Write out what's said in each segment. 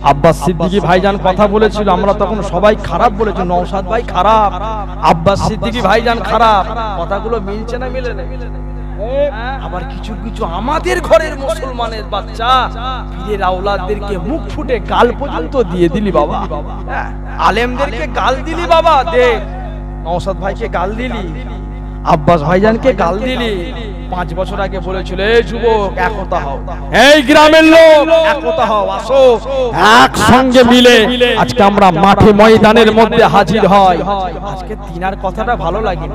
আব্বাস সিদ্দিকী ভাইজান কথা বলেছিল, আমরা তখন সবাই খারাপ বলেছি, নওশাদ ভাই খারাপ, আব্বাস সিদ্দিকী ভাইজান খারাপ। কথাগুলো মিলছে না মিলে না? আবার কিছু কিছু আমাদের ঘরের মুসলমানের বাচ্চা পীরের আওলাদদেরকে মুখ ফুটে গাল পর্যন্ত দিয়ে দিলি বাবা, আলেমদেরকে গাল দিলি বাবা, দে নওশাদ ভাইকে গাল দিলি, আব্বাস ভাইজানকে গাল দিলি। 5 বছর আগে বলেছিল, এই যুবক একতা হও, এই গ্রামের লোক একতা হও, আসো একসঙ্গে মিলে আজকে আমরা মাঠে ময়দানের মধ্যে হাজির হয়। আজকে তিনার কথাটা ভালো লাগে,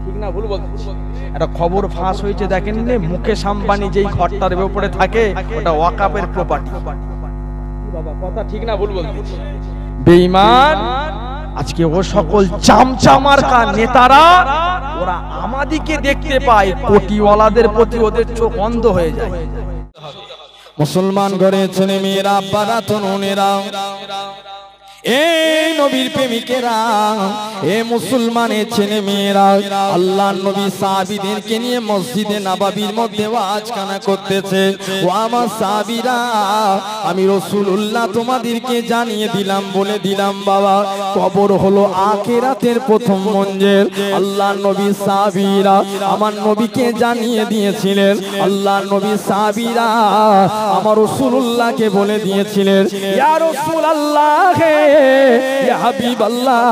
ঠিক না ভুল বলছি? একটা খবর ফাঁস হয়েছে দেখেন, মুকেশ আম্বানি যেই ঘরটার উপরে থাকে ওটা ওয়াকাফের প্রপার্টি। বাবা কথা ঠিক না ভুল বলছি? বেঈমান আজকে ও সকল চামচামার্কা নেতারা ওরা আমাদিকে দেখতে পায়, কোটিওয়ালাদের প্রতি ওদের চোখ অন্ধ হয়ে যায়। মুসলমান ঘরে ছেলে মেয়েরা, আব্বারা তরুণেরা, এই নবীর প্রেমিকেরা, এ মুসলমানের ছেলে মেয়েরা আল্লাহর নবী সাহাবীদেরকে নিয়ে মসজিদে নববীর মধ্যে ওয়াজখানা করতেছে। ও আমার সাহাবীরা, আমি রাসূলুল্লাহ তোমাদেরকে জানিয়ে দিলাম, বলে দিলাম বাবা, কবর হলো আখিরাতের প্রথম মঞ্জিল। আল্লাহর নবী সাহাবীরা আমার নবীকে জানিয়ে দিয়েছিলেন, আল্লাহর নবী সাহাবীরা আমার রাসূলুল্লাহকে বলে দিয়েছিলেন, ইয়া রাসূলুল্লাহ, ইয়া হাবিবাল্লাহ,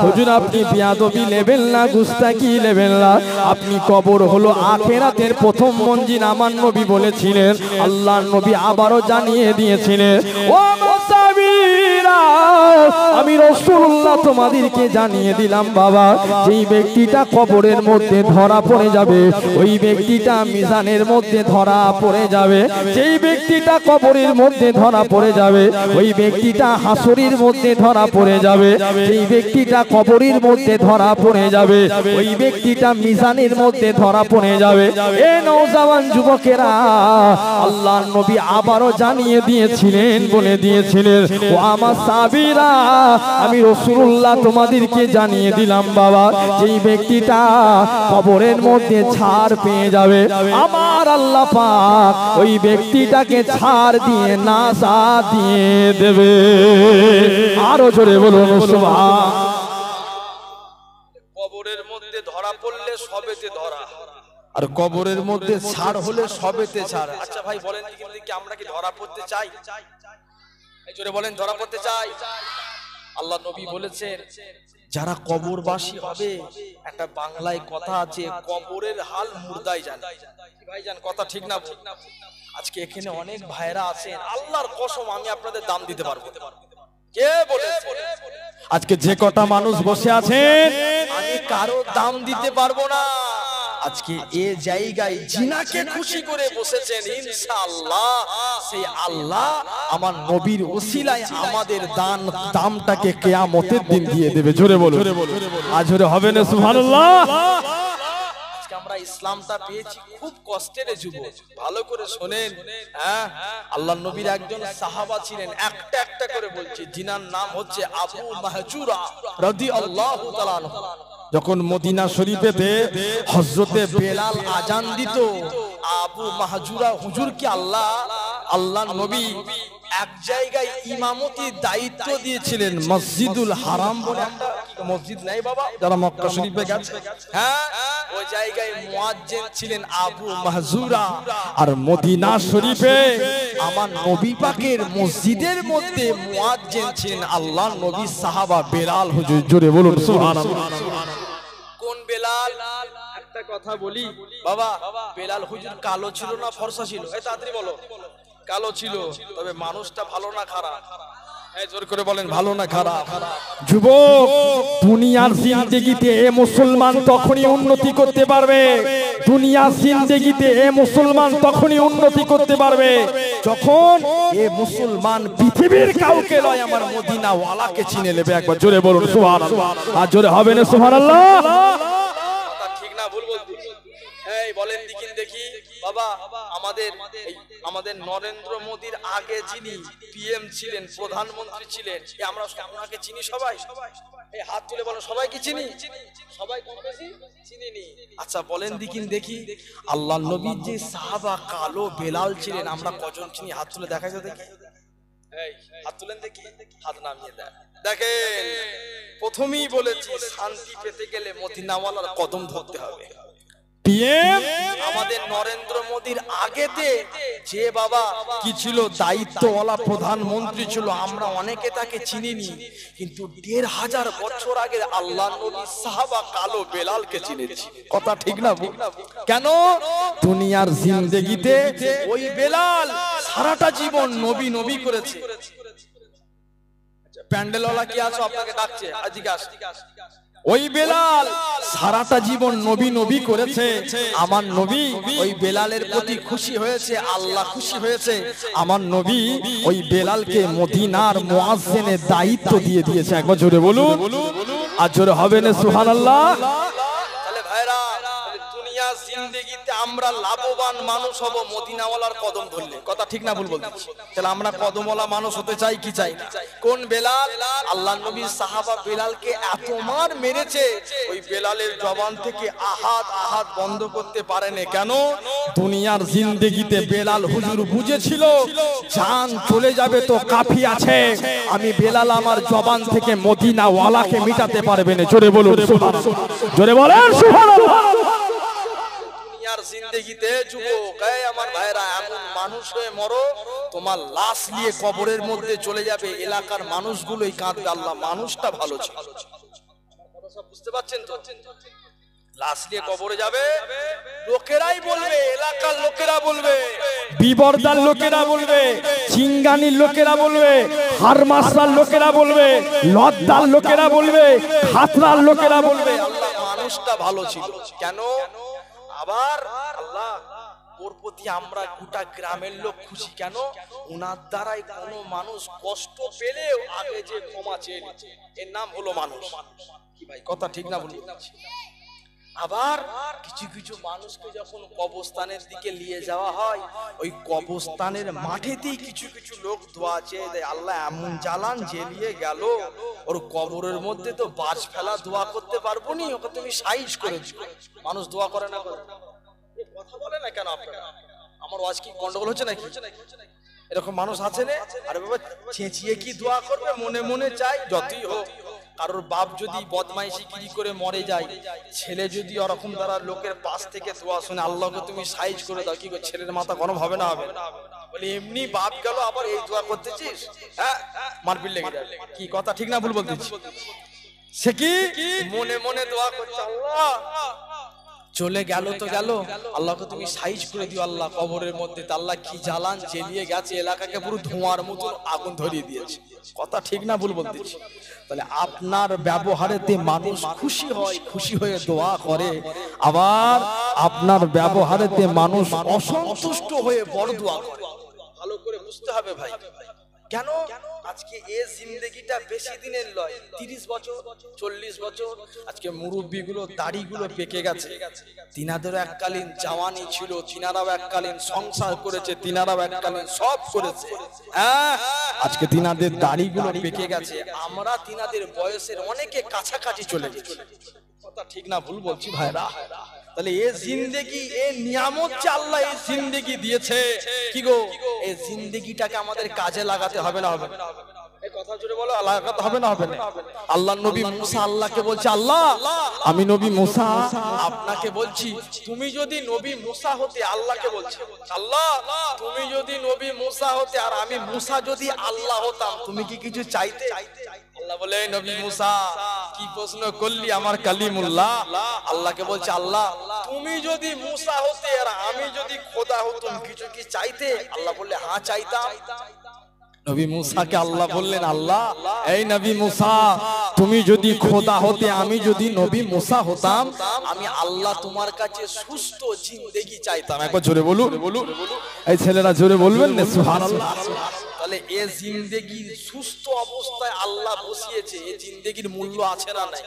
হুজুর আপনি বিয়াদবি নেবেন না, গুস্তাকি নেবেন না, আপনি কবর হলো আখিরাতের প্রথম মঞ্জিল আমার নবী বলেছিলেন। আল্লাহর নবী আবারও জানিয়ে দিয়েছিলেন, ও মুসাফিরা, আমি রাসূলুল্লাহ তোমাদেরকে জানিয়ে দিলাম বাবা, যেই ব্যক্তিটা কবরের মধ্যে ধরা পড়ে যাবে ওই ব্যক্তিটা মিজানের মধ্যে ধরা পড়ে যাবে, যেই ব্যক্তিটা কবরের মধ্যে ধরা পড়ে যাবে ওই ব্যক্তিটা হাসরের মধ্যে ধরা পড়ে যাবে, যেই ব্যক্তিটা কবরের মধ্যে ধরা পড়ে যাবে ওই ব্যক্তিটা মিজানের মধ্যে ধরা পড়ে যাবে। এ নওজওয়ান যুবকেরা, আল্লাহর নবী আবারও জানিয়ে দিয়েছিলেন, বলে দিয়েছিলেন, ও আমার সাহাবীরা, আমি রাসূলুল্লাহ তোমাদেরকে জানিয়ে দিলাম বাবা, যেই ব্যক্তিটা কবরের মধ্যে ছাড় পেয়ে যাবে আমার আল্লাহ পাক ওই ব্যক্তিটাকে ছাড় দিয়ে নাসা দিয়ে দেবে। আরো জোরে বলুন সুবহান। কবরের মধ্যে ধরা পড়লে সবেতে ধরা, আর কবরের মধ্যে ছাড় হলে সবেতে ছাড়। আচ্ছা ভাই বলেন কি আমরা কি ধরা পড়তে চাই? এই জোরে বলেন, ধরা পড়তে চাই? আল্লাহ নবী বলেছেন, যারা কবরবাসী হবে, একটা বাংলায় কথা আছে, কবরের হাল মুর্দাই জানে। কি ভাই জান কথা ঠিক না? আজকে এখানে অনেক ভাইরা আছেন, আল্লাহর কসম আমি আপনাদের দাম দিতে পারবো। কে বলেছে? আজকে যে কটা মানুষ বসে আছেন আমি কারো দাম দিতে পারবো না। আজকে এ জায়গায় জিনাকে খুশি করে বসেছেন, ইনশাআল্লাহ সেই আল্লাহ আমার নবীর ওসিলায় আমাদের দামটাকে কিয়ামতের দিন দিয়ে দেবে। জোরে বলুন, আজ জোরে হবে না সুবহানাল্লাহ। আজকে আমরা ইসলামটা পেয়েছি খুব কষ্টের যুবক, ভালো করে শোনেন। হ্যাঁ, আল্লাহর নবীর একজন সাহাবা ছিলেন, একটা একটা করে বলছি, জিনার নাম হচ্ছে আবু মাহজুরা রাদিয়াল্লাহু তাআলা আনহু। যখন মদিনা শরীফেতে হযরতে বেলাল আজান দিত, আবু মাহজুরা হুজুরকে আল্লাহর নবী এক জায়গায় ইমামতির দায়িত্ব দিয়েছিলেন, মসজিদুল হারাম বলে একটা মসজিদ নাই বাবা, যারা মক্কা শরীফে গেছে, হ্যাঁ ওই জায়গায় মুয়াজ্জিন ছিলেন আবু মাহজুরা। আর মদিনা শরীফে আমার নবী পাকের মসজিদের মধ্যে মুয়াজ্জিন ছিলেন আল্লাহর নবী সাহাবা বেলাল হুজুর। জোরে বলুন সুবহানাল্লাহ। কোন বেলাল? একটা কথা বলি বাবা, বেলাল হুজুর কালো ছিল না ফর্সা ছিল? এই তাড়াতাড়ি বলো। কালো ছিল, তবে মানুষটা ভালো না খারাপ? এই জোর করে বলেন, ভালো না খারাপ? যুবক, দুনিয়ার জিন্দেগিতে এ মুসলমান তখনই উন্নতি করতে পারবে, দুনিয়ার জিন্দেগিতে এ মুসলমান তখনই উন্নতি করতে পারবে যখন এ মুসলমান পৃথিবীর কাউকে নয়, আমার মদিনা ওয়ালাকে চিনে নেবে। একবার জোরে বলুন সুবহানাল্লাহ। আর জোরে হবে না সুবহানাল্লাহ? ঠিক না ভুল বলছি? এই বলেন দেখি বাবা আমাদের নরেন্দ্র মোদীর আগে যিনি পিএম ছিলেন, প্রধানমন্ত্রী ছিলেন, আমরা ওনাকে চিনি সবাই? এই হাত তুলে বলো, সবাই কি চিনি? সবাই কম বেশি চিনিনি। আচ্ছা বলেন দেখি আল্লাহর নবীর যে সাহাবা কালো বেলাল ছিলেন, আমরা কজন চিনি? হাত তুলে দেখা যায় দেখি। হাত তুলেন দেখি, হাত নামিয়ে দেন। দেখেন, প্রথমেই বলেছি শান্তি পেতে গেলে মদিনাওয়ালার কদম ধরতে হবে। আমাদের নরেন্দ্র মোদীর আগেতে যে বাবা কি ছিল, দায়িত্বওয়ালা প্রধানমন্ত্রী ছিল, আমরা অনেকে তাকে চিনিনি, কিন্তু ১৫০০ বছর আগে আল্লাহর নবী সাহাবা কালো বেলালকে চিনেছি। কথা ঠিক না? কেন? দুনিয়ার জিন্দেগিতে ওই বেলাল সারাটা জীবন নবী নবী করেছে। প্যান্ডেলওয়ালা কি আছো? আপনাকে ডাকছে, আজকে আস। ওই বেলাল সারাটা জীবন নবী নবী করেছে। আমার নবী ওই বেলালের প্রতি খুশি হয়েছে, আল্লাহ খুশি হয়েছে। আমার নবী ওই বেলালকে মদিনার মুয়াজ্জিনের দায়িত্ব দিয়ে দিয়েছে। একবার জোরে বলুন, আর জোরে হবে না সুবহানাল্লাহ। তাহলে ভাইরা, দুনিয়া জিন্দেগিতে আমরা লাভবান মানুষ হব মদিনাওয়ালার কদম ধরলে। কথা ঠিক না ভুল বলছি? তাহলে আমরা কদমওয়ালা মানুষ হতে চাই কি চাই না? কোন বেলাল? আল্লাহর নবীর সাহাবা বেলালকে এত মার মেরেছে, ওই বেলালের জবান থেকে আহাদ আহাদ বন্ধ করতে পারেনি। কেন? দুনিয়ার জিন্দেগিতে বেলাল হুজুর বুঝেছিল জান চলে যাবে তো কাফি আছে, আমি বেলাল আমার জবান থেকে মদিনাওয়ালাকে মিটাতে পারবে না। জোরে বলুন সুবহানাল্লাহ, জোরে বলেন সুবহানাল্লাহ। জিন্দেগিতে যুবক, আমার ভাইরা, এমন মানুষ হয়ে মরো, তোমার লাশ নিয়ে কবরের মধ্যে চলে যাবে, এলাকার মানুষগুলোই কাঁদবে, আল্লাহ মানুষটা ভালো ছিল। বুঝতে পারছেন তো? লাশ নিয়ে কবরে যাবে, লোকেরাই বলবে, এলাকার লোকেরা বলবে, বিবরদার লোকেরা বলবে, চিঙ্গানির লোকেরা বলবে, হারমাসার লোকেরা বলবে, লদ্দার লোকেরা বলবে, খাতরার লোকেরা বলবে, আল্লাহ মানুষটা ভালো ছিল। কেন? আবার আল্লাহ ওর প্রতি আমরা গোটা গ্রামের লোক খুশি। কেন? ওনার দ্বারাই কোনো মানুষ কষ্ট পেলেও আগে যে ক্ষমা চেয়ে নিচ্ছে, এর নাম হলো মানুষ। কি ভাই, কথা ঠিক না বলি? আবার কিছু কিছু মানুষকে যখন কবরস্থানের দিকে নিয়ে যাওয়া হয়, ওই কবরস্থানের মাঠেতেই কিছু কিছু লোক দোয়া চেয়ে দেয়, আল্লাহ এমন জ্বালান জ্বেলিয়ে গেল, ওর কবরের মধ্যে তো বাজ ফেলা দোয়া করতে পারবো নি, ওকে তুমি সাইজ করে দিও। মানুষ দোয়া করে না? করে কথা বলে না কেন আপনারা? আমার ওয়াজ কি গন্ডগোল হচ্ছে নাকি? এরকম মানুষ আছে না? আরে বাবা, চেঁচিয়ে কি দোয়া করবে? মনে মনে চাই যতই হোক। কারোর বাপ যদি বদমাইশি গিরি করে মরে যায়, ছেলে যদি ওরকম দ্বারা লোকের পাশ থেকে দোয়া শুনে, আল্লাহকে তুমি সাইজ করে দাও, কি করে ছেলের মাথা গরম হবে না? হবে বলে এমনি বাপ গেল, আবার এই দোয়া করতেছিস? হ্যাঁ, মারপিট লেগে যাবে। কি কথা ঠিক না ভুল বলতেছি? সে কি মনে মনে দোয়া করছে, আল্লাহ চলে গেল তো গেল, আল্লাহকে তুমি সাইজ করে দিও। আল্লাহ কবরের মধ্যে আল্লাহ কি জ্বালান জ্বেলিয়ে গেছে, এলাকাকে পুরো ধোঁয়ার মতো আগুন ধরিয়ে দিয়েছে। কথা ঠিক না ভুল বলতেছি? তাহলে আপনার ব্যবহারেতে মানুষ খুশি হয়, খুশি হয়ে দোয়া করে, আবার আপনার ব্যবহারেতে মানুষ অসন্তুষ্ট হয়ে বড় দোয়া করে। ভালো করে বুঝতে হবে ভাই। কেন? আজকে এই জিন্দেগিটা বেশি দিনের নয়, 30 বছর 40 বছর। আজকে মুরব্বিগুলো দাড়িগুলো পেকে গেছে, তিনাদেরও এককালীন জওয়ানি ছিল, তিনারাও এককালীন সংসার করেছে, তিনারাও এককালীন সব করেছে। হ্যাঁ, আজকে তিনাদের দাড়িগুলো পেকে গেছে, আমরা তিনাদের বয়সের অনেকে কাছাকাছি চলে গেছি। কথা ঠিক না ভুল বলছি ভাইরা? তাহলে এই জিন্দেগি, এই নিয়ামত যে আল্লাহ এই জিন্দেগি দিয়েছে, কি গো, এই জিন্দেগিটাকে আমাদের কাজে লাগাতে হবে না? হবে? এই কথা জুড়ে বলো, লাগাতে হবে না? হবে না? আল্লাহ নবী মুসা আল্লাহকে বলছে, আল্লাহ আমি নবী মুসা আপনাকে বলছি, তুমি যদি নবী মুসা হতে, আল্লাহকে বলছে, আল্লাহ তুমি যদি নবী মুসা হতে আর আমি মুসা যদি আল্লাহ হতাম, তুমি কি কিছু চাইতে? আল্লাহ বলে, নবী মুসা কি প্রশ্ন করলি, আমার কালিমুল্লাহ। আল্লাহকে বলছে, আল্লাহ তুমি যদি মুসা হতে আর আমি যদি খোদা হতাম, কিছু কি চাইতে? আল্লাহ বললে, হ্যাঁ চাইতাম। নবী মুসাকে আল্লাহ বললেন, আল্লাহ এই নবী মুসা তুমি যদি খোদা হতে, আমি যদি নবী মুসা হতাম, আমি আল্লাহ তোমার কাছে সুস্থ জিন্দেগি চাইতাম। একবার জোরে বলুন, এই ছেলেরা জোরে বলবেন না সুবহানাল্লাহ। তাহলে এই জিন্দেগি সুস্থ অবস্থায় আল্লাহ বসিয়েছে, এই জিন্দেগির মূল্য আছে না নাই?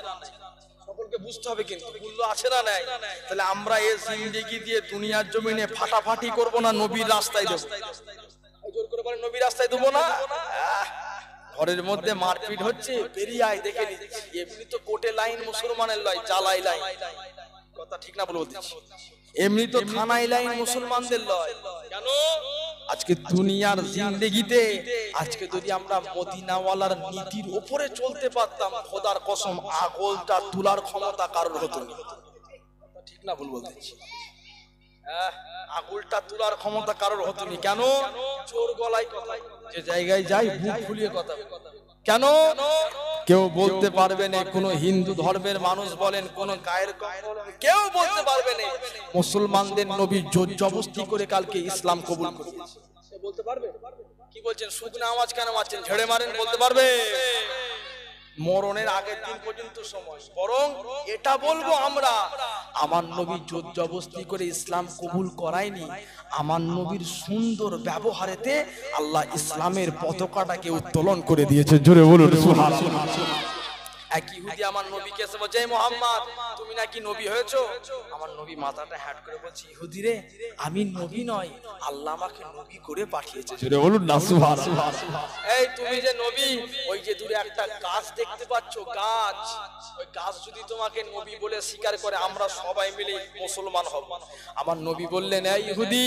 সকলকে তোকে বুঝতে হবে কিন্তু মূল্য আছে না নাই। তাহলে আমরা এই জিন্দেগি দিয়ে দুনিয়ার জমিনে ফাটাফাটি করব না নবীর রাস্তায় দেব? জোর করে বলে নবীর রাস্তায় দেবো না। ঘরের মধ্যে মারপিট হচ্ছে, বেরিয়ে আয় দেখে নিচ্ছি। এমনি তো কোর্টে লাইন মুসলমানের লয়, জ্বালাই লাইন। কথা ঠিক না বলতে? এমনি তো থানায় লাইন মুসলমানদের লয়। কেন? আজকে দুনিয়ার জিন্দেগিতে আজকে যদি আমরা মদিনাওয়ালার নীতির উপরে চলতে পারতাম, খোদার কসম আগলটা তোলার ক্ষমতা কারোর হতো না। ঠিক না ভুল বলতেছি? আঙুলটা তোলার ক্ষমতা কারোর হতো না। কেন? চোর গলায় কথা, যে জায়গায় যাই বুক ফুলিয়ে কথা। কেন? কেউ বলতে পারবে না, কোন হিন্দু ধর্মের মানুষ বলেন, কোন গায়ের কেউ বলতে পারবে না মুসলমানদের নবী জোর জবরদস্তি করে কালকে ইসলাম কবুল করেছে। বলতে পারবে? কি বলছেন? শুকনো আওয়াজ কেন মারছেন? ঝেড়ে মারেন, বলতে পারবে? মরণের আগের দিন পর্যন্ত সময়। বরং এটা বলবো আমরা, আমার নবী জোর জবরদস্তি করে ইসলাম কবুল করায়নি। আমার নবীর সুন্দর ব্যবহারেতে আল্লাহ ইসলামের পতাকাটাকে উত্তোলন করে দিয়েছে। জোরে বলুন সুবহানাল্লাহ। এক ইহুদি আমার নবীকে এসে বলছে, মুহাম্মদ তুমি নাকি নবী হয়েছো? আমার নবী মাথাটা হ্যাট করে বলছে, ইহুদি রে, আমি নবী নয়, আল্লাহ আমাকে নবী করে পাঠিয়েছে। জোরে বলুন না সুবহানাল্লাহ। এই তুমি যে নবী, ওই যে দূরে একটা গাছ দেখতে পাচ্ছ, গাছ, ওই গাছ যদি তোমাকে নবী বলে স্বীকার করে, আমরা সবাই মিলে মুসলমান হব। আমার নবী বললেন, এই ইহুদি,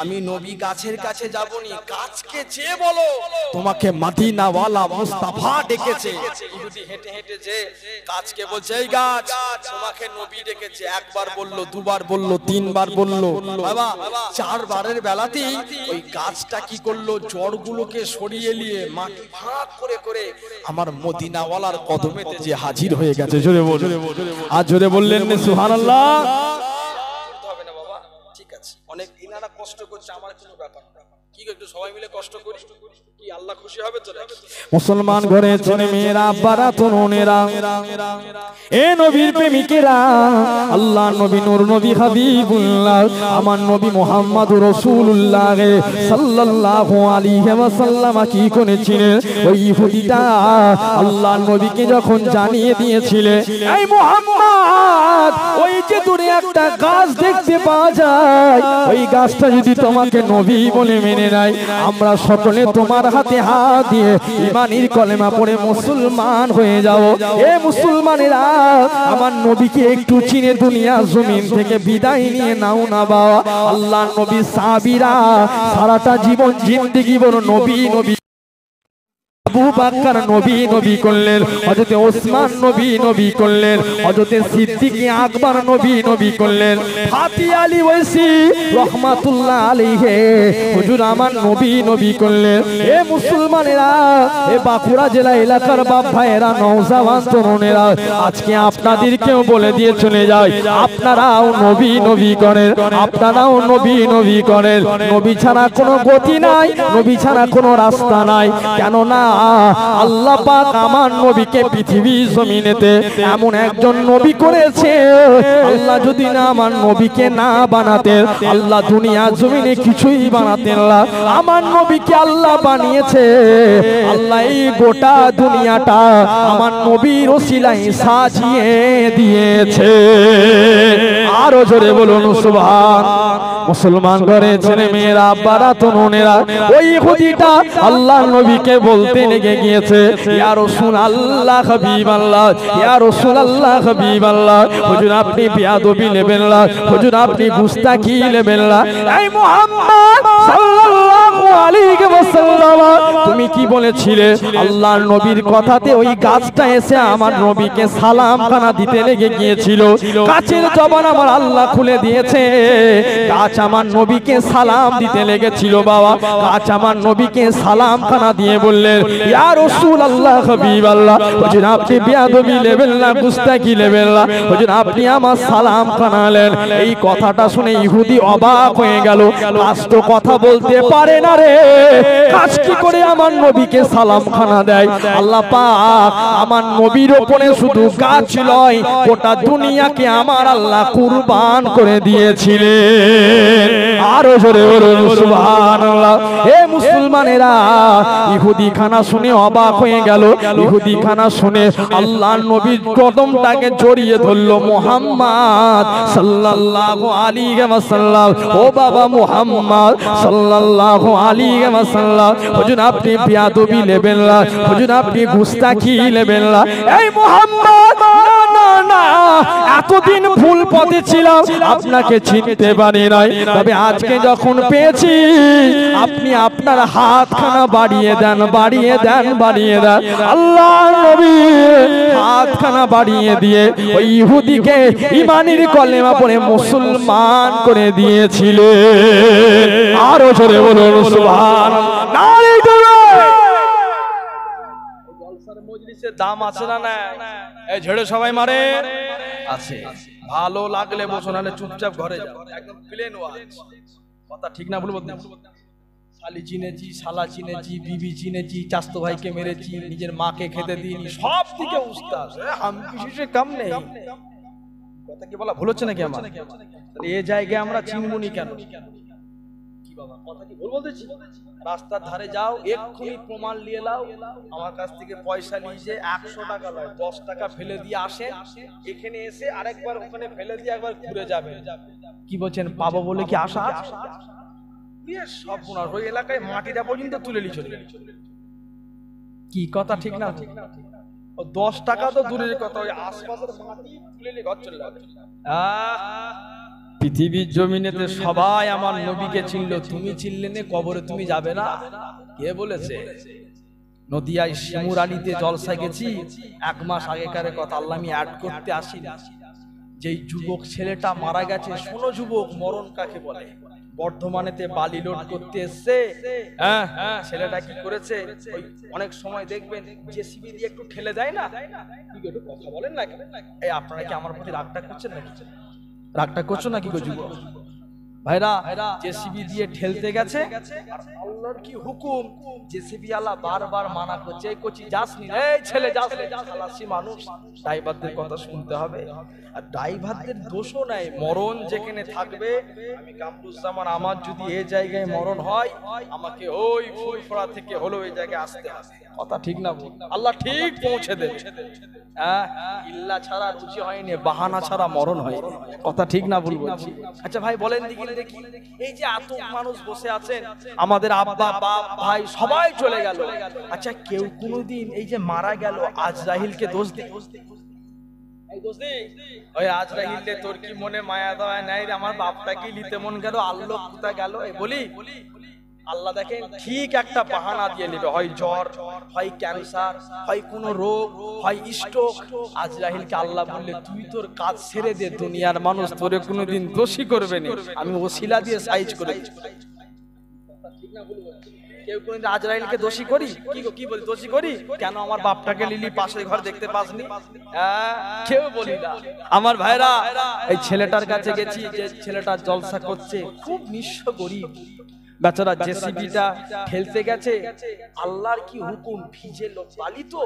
আমি নবী গাছের কাছে যাবনি, গাছকে যে বলো তোমাকে মদিনাওয়ালা মুস্তাফা ডেকেছে। ইহুদি হেঁটে হেঁটে যে গাছকে বলছে, এই গাছ তোমাকে নবী ডেকেছে। একবার বললো, দুবার বললো, তিনবার বললো, বাবা চারবারের বেলাতেই ওই গাছটা কি করলো, জড়গুলোকে সরিয়ে নিয়ে মাটি ভাগ করে করে আমার মদিনাওয়ালার কদমেতে যে হাজির হয়ে গেছে। জোরে বলুন, আর জোরে বললেন না সুবহানাল্লাহ। হবে না বাবা, ঠিক আছে, অনেক ইনারা কষ্ট করছে, আমার কোনো ব্যাপার না। কি একটু সবাই মিলে কষ্ট করি, কি আল্লাহ খুশি হবে তো? মুসলমান ঘরে ছেলে মেয়েরা, আব্বারা, তরুণেরা, এ নবীর প্রেমিকেরা, আল্লাহ নবী, নূর নবী, হাবিবুল্লাহ, আমার নবী মুহাম্মদুর রাসূলুল্লাহ সাল্লাল্লাহু আলাইহি ওয়াসাল্লাম কি করেছিলেন? ওই ইহুদিটা আল্লাহ নবীকে যখন জানিয়ে দিয়েছিল, এই মুহাম্মদ, ওই যে দূরে একটা গাছ দেখতে পাওয়া যায়, ওই গাছটা যদি তোমাকে নবী বলে মেনে নেয়, আমরা সকলে তোমার হাতে হাত দিয়ে ঈমানের কলেমা পড়ে মুসলমান হয়ে যাও। এ মুসলমানেরা, আমার নবীকে একটু চিনে দুনিয়া জমিন থেকে বিদায় নিয়ে নাও না বাবা। আল্লাহ নবী সাহাবীরা সারাটা জীবন জিন্দেগি বড় নবী নবী, আবু বকর নবী নবী করলেন, হযরত ওসমান নবী নবী করলেন, হযরত সিদ্দিক আকবর নবী নবী করলেন, ফাতি আলী ওয়াইসি রাহমাতুল্লাহ আলাইহি হুজুর আমার নবী নবী করলেন। এ মুসলমানেরা, এ বাঁকুড়া জেলা এলাকার বাপ ভাইয়েরা, নওজওয়ান তরুণেরা, আজকে আপনাদেরকেও বলে দিয়ে চলে যায়, আপনারাও নবী নবী করেন, আপনারাও নবী নবী করেন। নবী ছাড়া কোনো গতি নাই, নবী ছাড়া কোনো রাস্তা নাই। কেননা আল্লাহ পাক আমার নবীকে পৃথিবী জমিনেতে এমন একজন নবী করেছে, আল্লাহ যদি না আমার নবীকে না বানাতেন, আল্লাহ দুনিয়া জমিনে কিছুই বানাতেন না। আমার নবীকে আল্লাহ বানিয়েছে, আল্লাহ এই গোটা দুনিয়াটা আমার নবীর ওসিলায় সাজিয়ে দিয়েছে। আরো জোরে বলুন সুবহান। মুসলমান ঘরে ছেলে মেয়েরা, আব্বারা, তরুণেরা, ওই ইহুদিটা আল্লাহ নবীকে বলতে লেগে গিয়েছে, ইয়া রাসূলুল্লাহ হাবিবাল্লাহ, ইয়া রাসূলুল্লাহ হাবিবাল্লাহ, হুজুর আপনি বেয়াদবি নেবেন না, হুজুর আপনি গুস্তাখি নেবেন না। এই মুহাম্মদ সাল্লাল্লাহু আলাইহি ওয়াসাল্লাম, তুমি কি বলেছিলে? আল্লাহর নবীর কথাতে ওই গাছটা এসে আমার নবীকে সালাম খানা দিতে লেগে গিয়েছিল। গাছের জবান আমার আল্লাহ খুলে দিয়েছে, গাছ আমার নবীকে সালাম দিতে লেগেছিল বাবা। গাছ আমার নবীকে সালাম খানা দিয়ে বললেন, ইয়া রাসূলুল্লাহ হাবিবাল্লাহ, হুজুর আপনি বেয়াদবি নেবেন না, গুস্তাখি নেবেন না, হুজুর আপনি আমার সালাম খানালেন। এই কথাটা শুনে ইহুদি অবাক হয়ে গেল, গাছ তো কথা বলতে পারে না রে, কাজ কি করে আমার নবীকে সালাম খানা দেয়। আল্লাহ পাক আমার নবীর ওপরে শুধু গাছ নয়, গোটা দুনিয়াকে আমার আল্লাহ কুরবান করে দিয়েছিলেন। আরো জোরে বলুন সুবহানাল্লাহ। এ মুসলমানেরা, ইহুদি খানা শুনে অবাক হয়ে গেল। ইহুদি খানা শুনে আল্লাহর নবীর কদমটাকে জড়িয়ে ধরল। মুহাম্মদ সাল্লাল্লাহু আলাইহি ওয়াসাল্লাম, ও বাবা মুহাম্মদ সাল্লাল্লাহু আলাইহি ওয়াসাল্লাম, হুজুর আপনি বিয়াদবি নেবেন না, হুজুর আপনি গুস্তাখি নেবেন না। এই মুহাম্মদ, না না, এতদিন ভুল পথে ছিলাম, আপনাকে চিনতে পারি নাই, তবে আজকে যখন পেয়েছি আপনি আপনার হাতখানা বাড়িয়ে দেন, বাড়িয়ে দেন, বাড়িয়ে দেন। আল্লাহর নবী হাতখানা বাড়িয়ে দিয়ে ওই ইহুদিকে ঈমানের কলেমা পড়ে মুসলমান করে দিয়েছিলেন। আরো জোরে বলুন সুবহানাল্লাহ। নারে জলসার মজলিসের দাম আছে না না? এই ঝেড়ে সবাই মারে আছে। ভালো লাগলে বসো, নাহলে চুপচাপ ঘরে যাও। একদম প্লেন ওয়াজ, কথা ঠিক না বলবো? শালি চিনেছি, শালা চিনেছি, বিবি চিনেছি, চাস্তো ভাইকে মেরেছি, নিজের মাকে খেতে দিইনি, সব দিকে উস্তাদ। হাম কিসি সে কাম নেই। কথা কি বলা ভুল হচ্ছে নাকি আমার? এই জায়গায় আমরা চিনবুনি কেন? কি বাবা, কথা কি ভুল বলতেছি? রাস্তার ধারে যাও, এক্ষুনি প্রমাণ নিয়ে নাও, আমার কাছ থেকে পয়সা নিয়ে যে 100 টাকা নয় 10 টাকা ফেলে দিয়ে আসেন, এখানে এসে আরেকবার ওখানে ফেলে দিয়ে একবার ঘুরে যাবে। কি বলছেন, পাবো বলে কি আশা আছে? সব গুণার ওই এলাকায় মাটিটা পর্যন্ত তুলে নিয়ে চলে। কি কথা ঠিক না? 10 টাকা তো দূরের কথা, ওই আশপাশের মাটি তুলে নিয়ে ঘর চলে যাবে। পৃথিবীর জমিনেতে সবাই আমার নবীকে চিনল, তুমি চিনলে না, কবরে তুমি যাবে না। কে বলেছে? নদিয়ায় শিমুর আলীতে জলসায় গেছি, 1 মাস আগেকার কথা, আল্লাহ আমি অ্যাড করতে আসি না। যেই যুবক ছেলেটা মারা গেছে, শোনো যুবক, মরণ কাকে বলে? বর্ধমানেতে বালি লোড করতে এসছে, ছেলেটা কি করেছে, ওই অনেক সময় দেখবেন জেসিবি দিয়ে একটু ঠেলে দেয় না, কি একটু কথা বলেন না। এই আপনারা কি আমার প্রতি রাগটা করছেন নাকি? রাগটা করছো নাকি গো যুবক ভাইরা? জেসিবি দিয়ে ঠেলতে গেছে, আর আল্লাহর কি হুকুম, জেসিবি আলা বারবার মানা করছে, এই কোচি যাস নি, এই ছেলে যাস নি, খালাসি মানুষ, ড্রাইভারদের কথা শুনতে হবে। আর ড্রাইভারদের দোষও নাই, মরণ যেখানে থাকবে, আমি কামরুজ্জামান, আমার যদি এই জায়গায় মরণ হয়, আমাকে ওই ফুলফড়া থেকে হলো এই জায়গায় আসতে হবে। কথা ঠিক না? আল্লাহ ঠিক পৌঁছে দেবে। ইল্লা ছাড়া রুচি হয়নি, বাহানা ছাড়া মরণ হয়। কথা ঠিক না ভুল বলছি? আচ্ছা ভাই বলেন দেখি, এই যে এত মানুষ বসে আছেন, আমাদের আব্বা, বাপ, ভাই সবাই চলে গেল, আচ্ছা কেউ কোনোদিন এই যে মারা গেল আজরাইলকে দোষ দেয়? ওই আজরাইলে তোর কি মনে মায়া দয়া নাই রে, আমার বাপটাকে নিতে মন গেল, আল্লাহ কোথা গেল, বলি আল্লাহ দেখেন ঠিক একটা বাহানা দিয়ে নেবে, হয় জ্বর, হয় ক্যান্সার, হয় কোনো রোগ, হয় স্ট্রোক। আজরাইলকে আল্লাহ বললে তুই তোর কাজ ছেড়ে দে, দুনিয়ার মানুষ তোরে কোনোদিন দোষী করবে না, আমি ওসিলা দিয়ে সাইজ করে দিচ্ছি। কেউ কোনদিন আজরাইলকে দোষী করি? কি বলি দোষী করি কেন? আমার বাপটাকে লিলি পাশের ঘর দেখতে পাসনি? কেউ বলি না। আমার ভাইরা, এই ছেলেটার কাছে গেছি, যে ছেলেটা জলসা করছে, খুব নিঃস্ব গরিব বেচারা, জেসিবিটা ঠেলতে গেছে, আল্লাহর কি হুকুম, ভিজে বালি তো,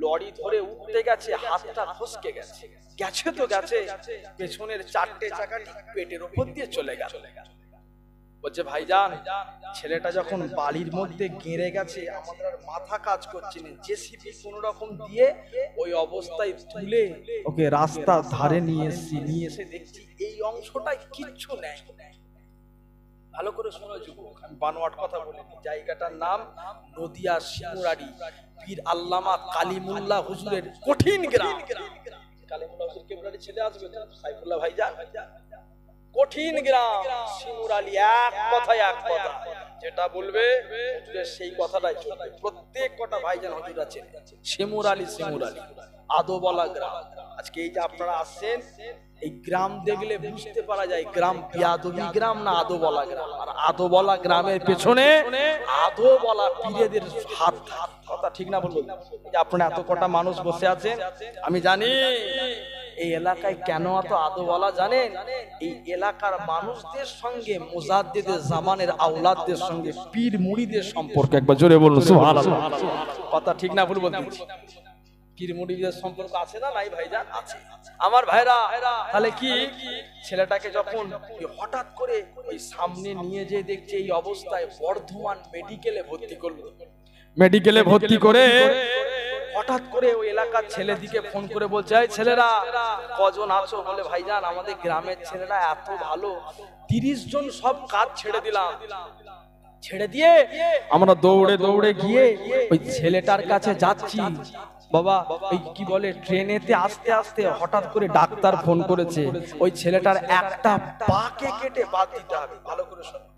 লরি ধরে উঠতে গেছে, হাতটা ফসকে গেছে, গেছে তো গেছে, পেছনের 4টে চাকা ঠিক পেটের উপর দিয়ে চলে গেল। বলছে ভাইজান, ছেলেটা যখন বালির মধ্যে গেঁড়ে গেছে, আমাদের আর মাথা কাজ করছে না, জেসিবি কোন রকম দিয়ে ওই অবস্থায় তুলে ওকে রাস্তা ধারে নিয়ে এসে দেখছি এই অংশটাই কিচ্ছু নেই। ভালো করে শোনো যুবক, আমি বানোয়াট কথা বলিনি, জায়গাটার নাম নদিয়া শিমুরারি, পীর আল্লামা কালিমুল্লাহ হুজুরের কঠিন গ্রাম। কালিমুল্লাহ হুজুর কেবলারি ছেলে আসবে তো, সাইফুল্লাহ ভাইজান, কঠিন গ্রাম শিমুরালি, এক কথায় এক কথা, যেটা বলবে হুজুরের সেই কথাটাই চলবে, প্রত্যেক কটা ভাইজান হুজুর আছে। শিমুরালি আদোবলা গ্রাম। আজকে এই যে আপনারা আসছেন, এই গ্রাম দেখলে বুঝতে পারা যায় গ্রাম বিয়াদবি গ্রাম না আদোবলা গ্রাম। আর আদোবলা গ্রামের পেছনে আদোবলা পীরেদের হাত। কথা ঠিক না বলবো? যে আপনারা এত কটা মানুষ বসে আছেন, আমি জানি এই এলাকায় কেন এত আদোওয়ালা জানেন? এই এলাকার মানুষদের সঙ্গে মুজাদ্দিদে জামানের আওলাদদের সঙ্গে পীর মুরিদের সম্পর্ক। একবার জোরে বলুন সুবহানাল্লাহ। কথা ঠিক না ভুল বলতেছি? পীর মুরিদের সম্পর্ক আছে না নাই ভাইজান? আছে। আমার ভাইরা, তাহলে কি ছেলেটাকে যখন হঠাৎ করে ওই সামনে নিয়ে যে দেখছে এই অবস্থায়, বর্ধমান মেডিকেলে ভর্তি করলো। মেডিকেলে ভর্তি করে হঠাৎ করে ওই এলাকার ছেলেদিকে ফোন করে বলছে, এই ছেলেরা কজন আছো? বলে ভাইজান আমাদের গ্রামের ছেলেরা এত ভালো, 30 জন সব কাজ ছেড়ে দিলাম। ছেড়ে দিয়ে আমরা দৌড়ে দৌড়ে গিয়ে ওই ছেলেটার কাছে যাচ্ছি। বাবা ওই কি বলে ট্রেনেতে আস্তে আস্তে হঠাৎ করে ডাক্তার ফোন করেছে, ওই ছেলেটার একটা পাকে কেটে বাদ দিতে হবে। ভালো করে শুনুন,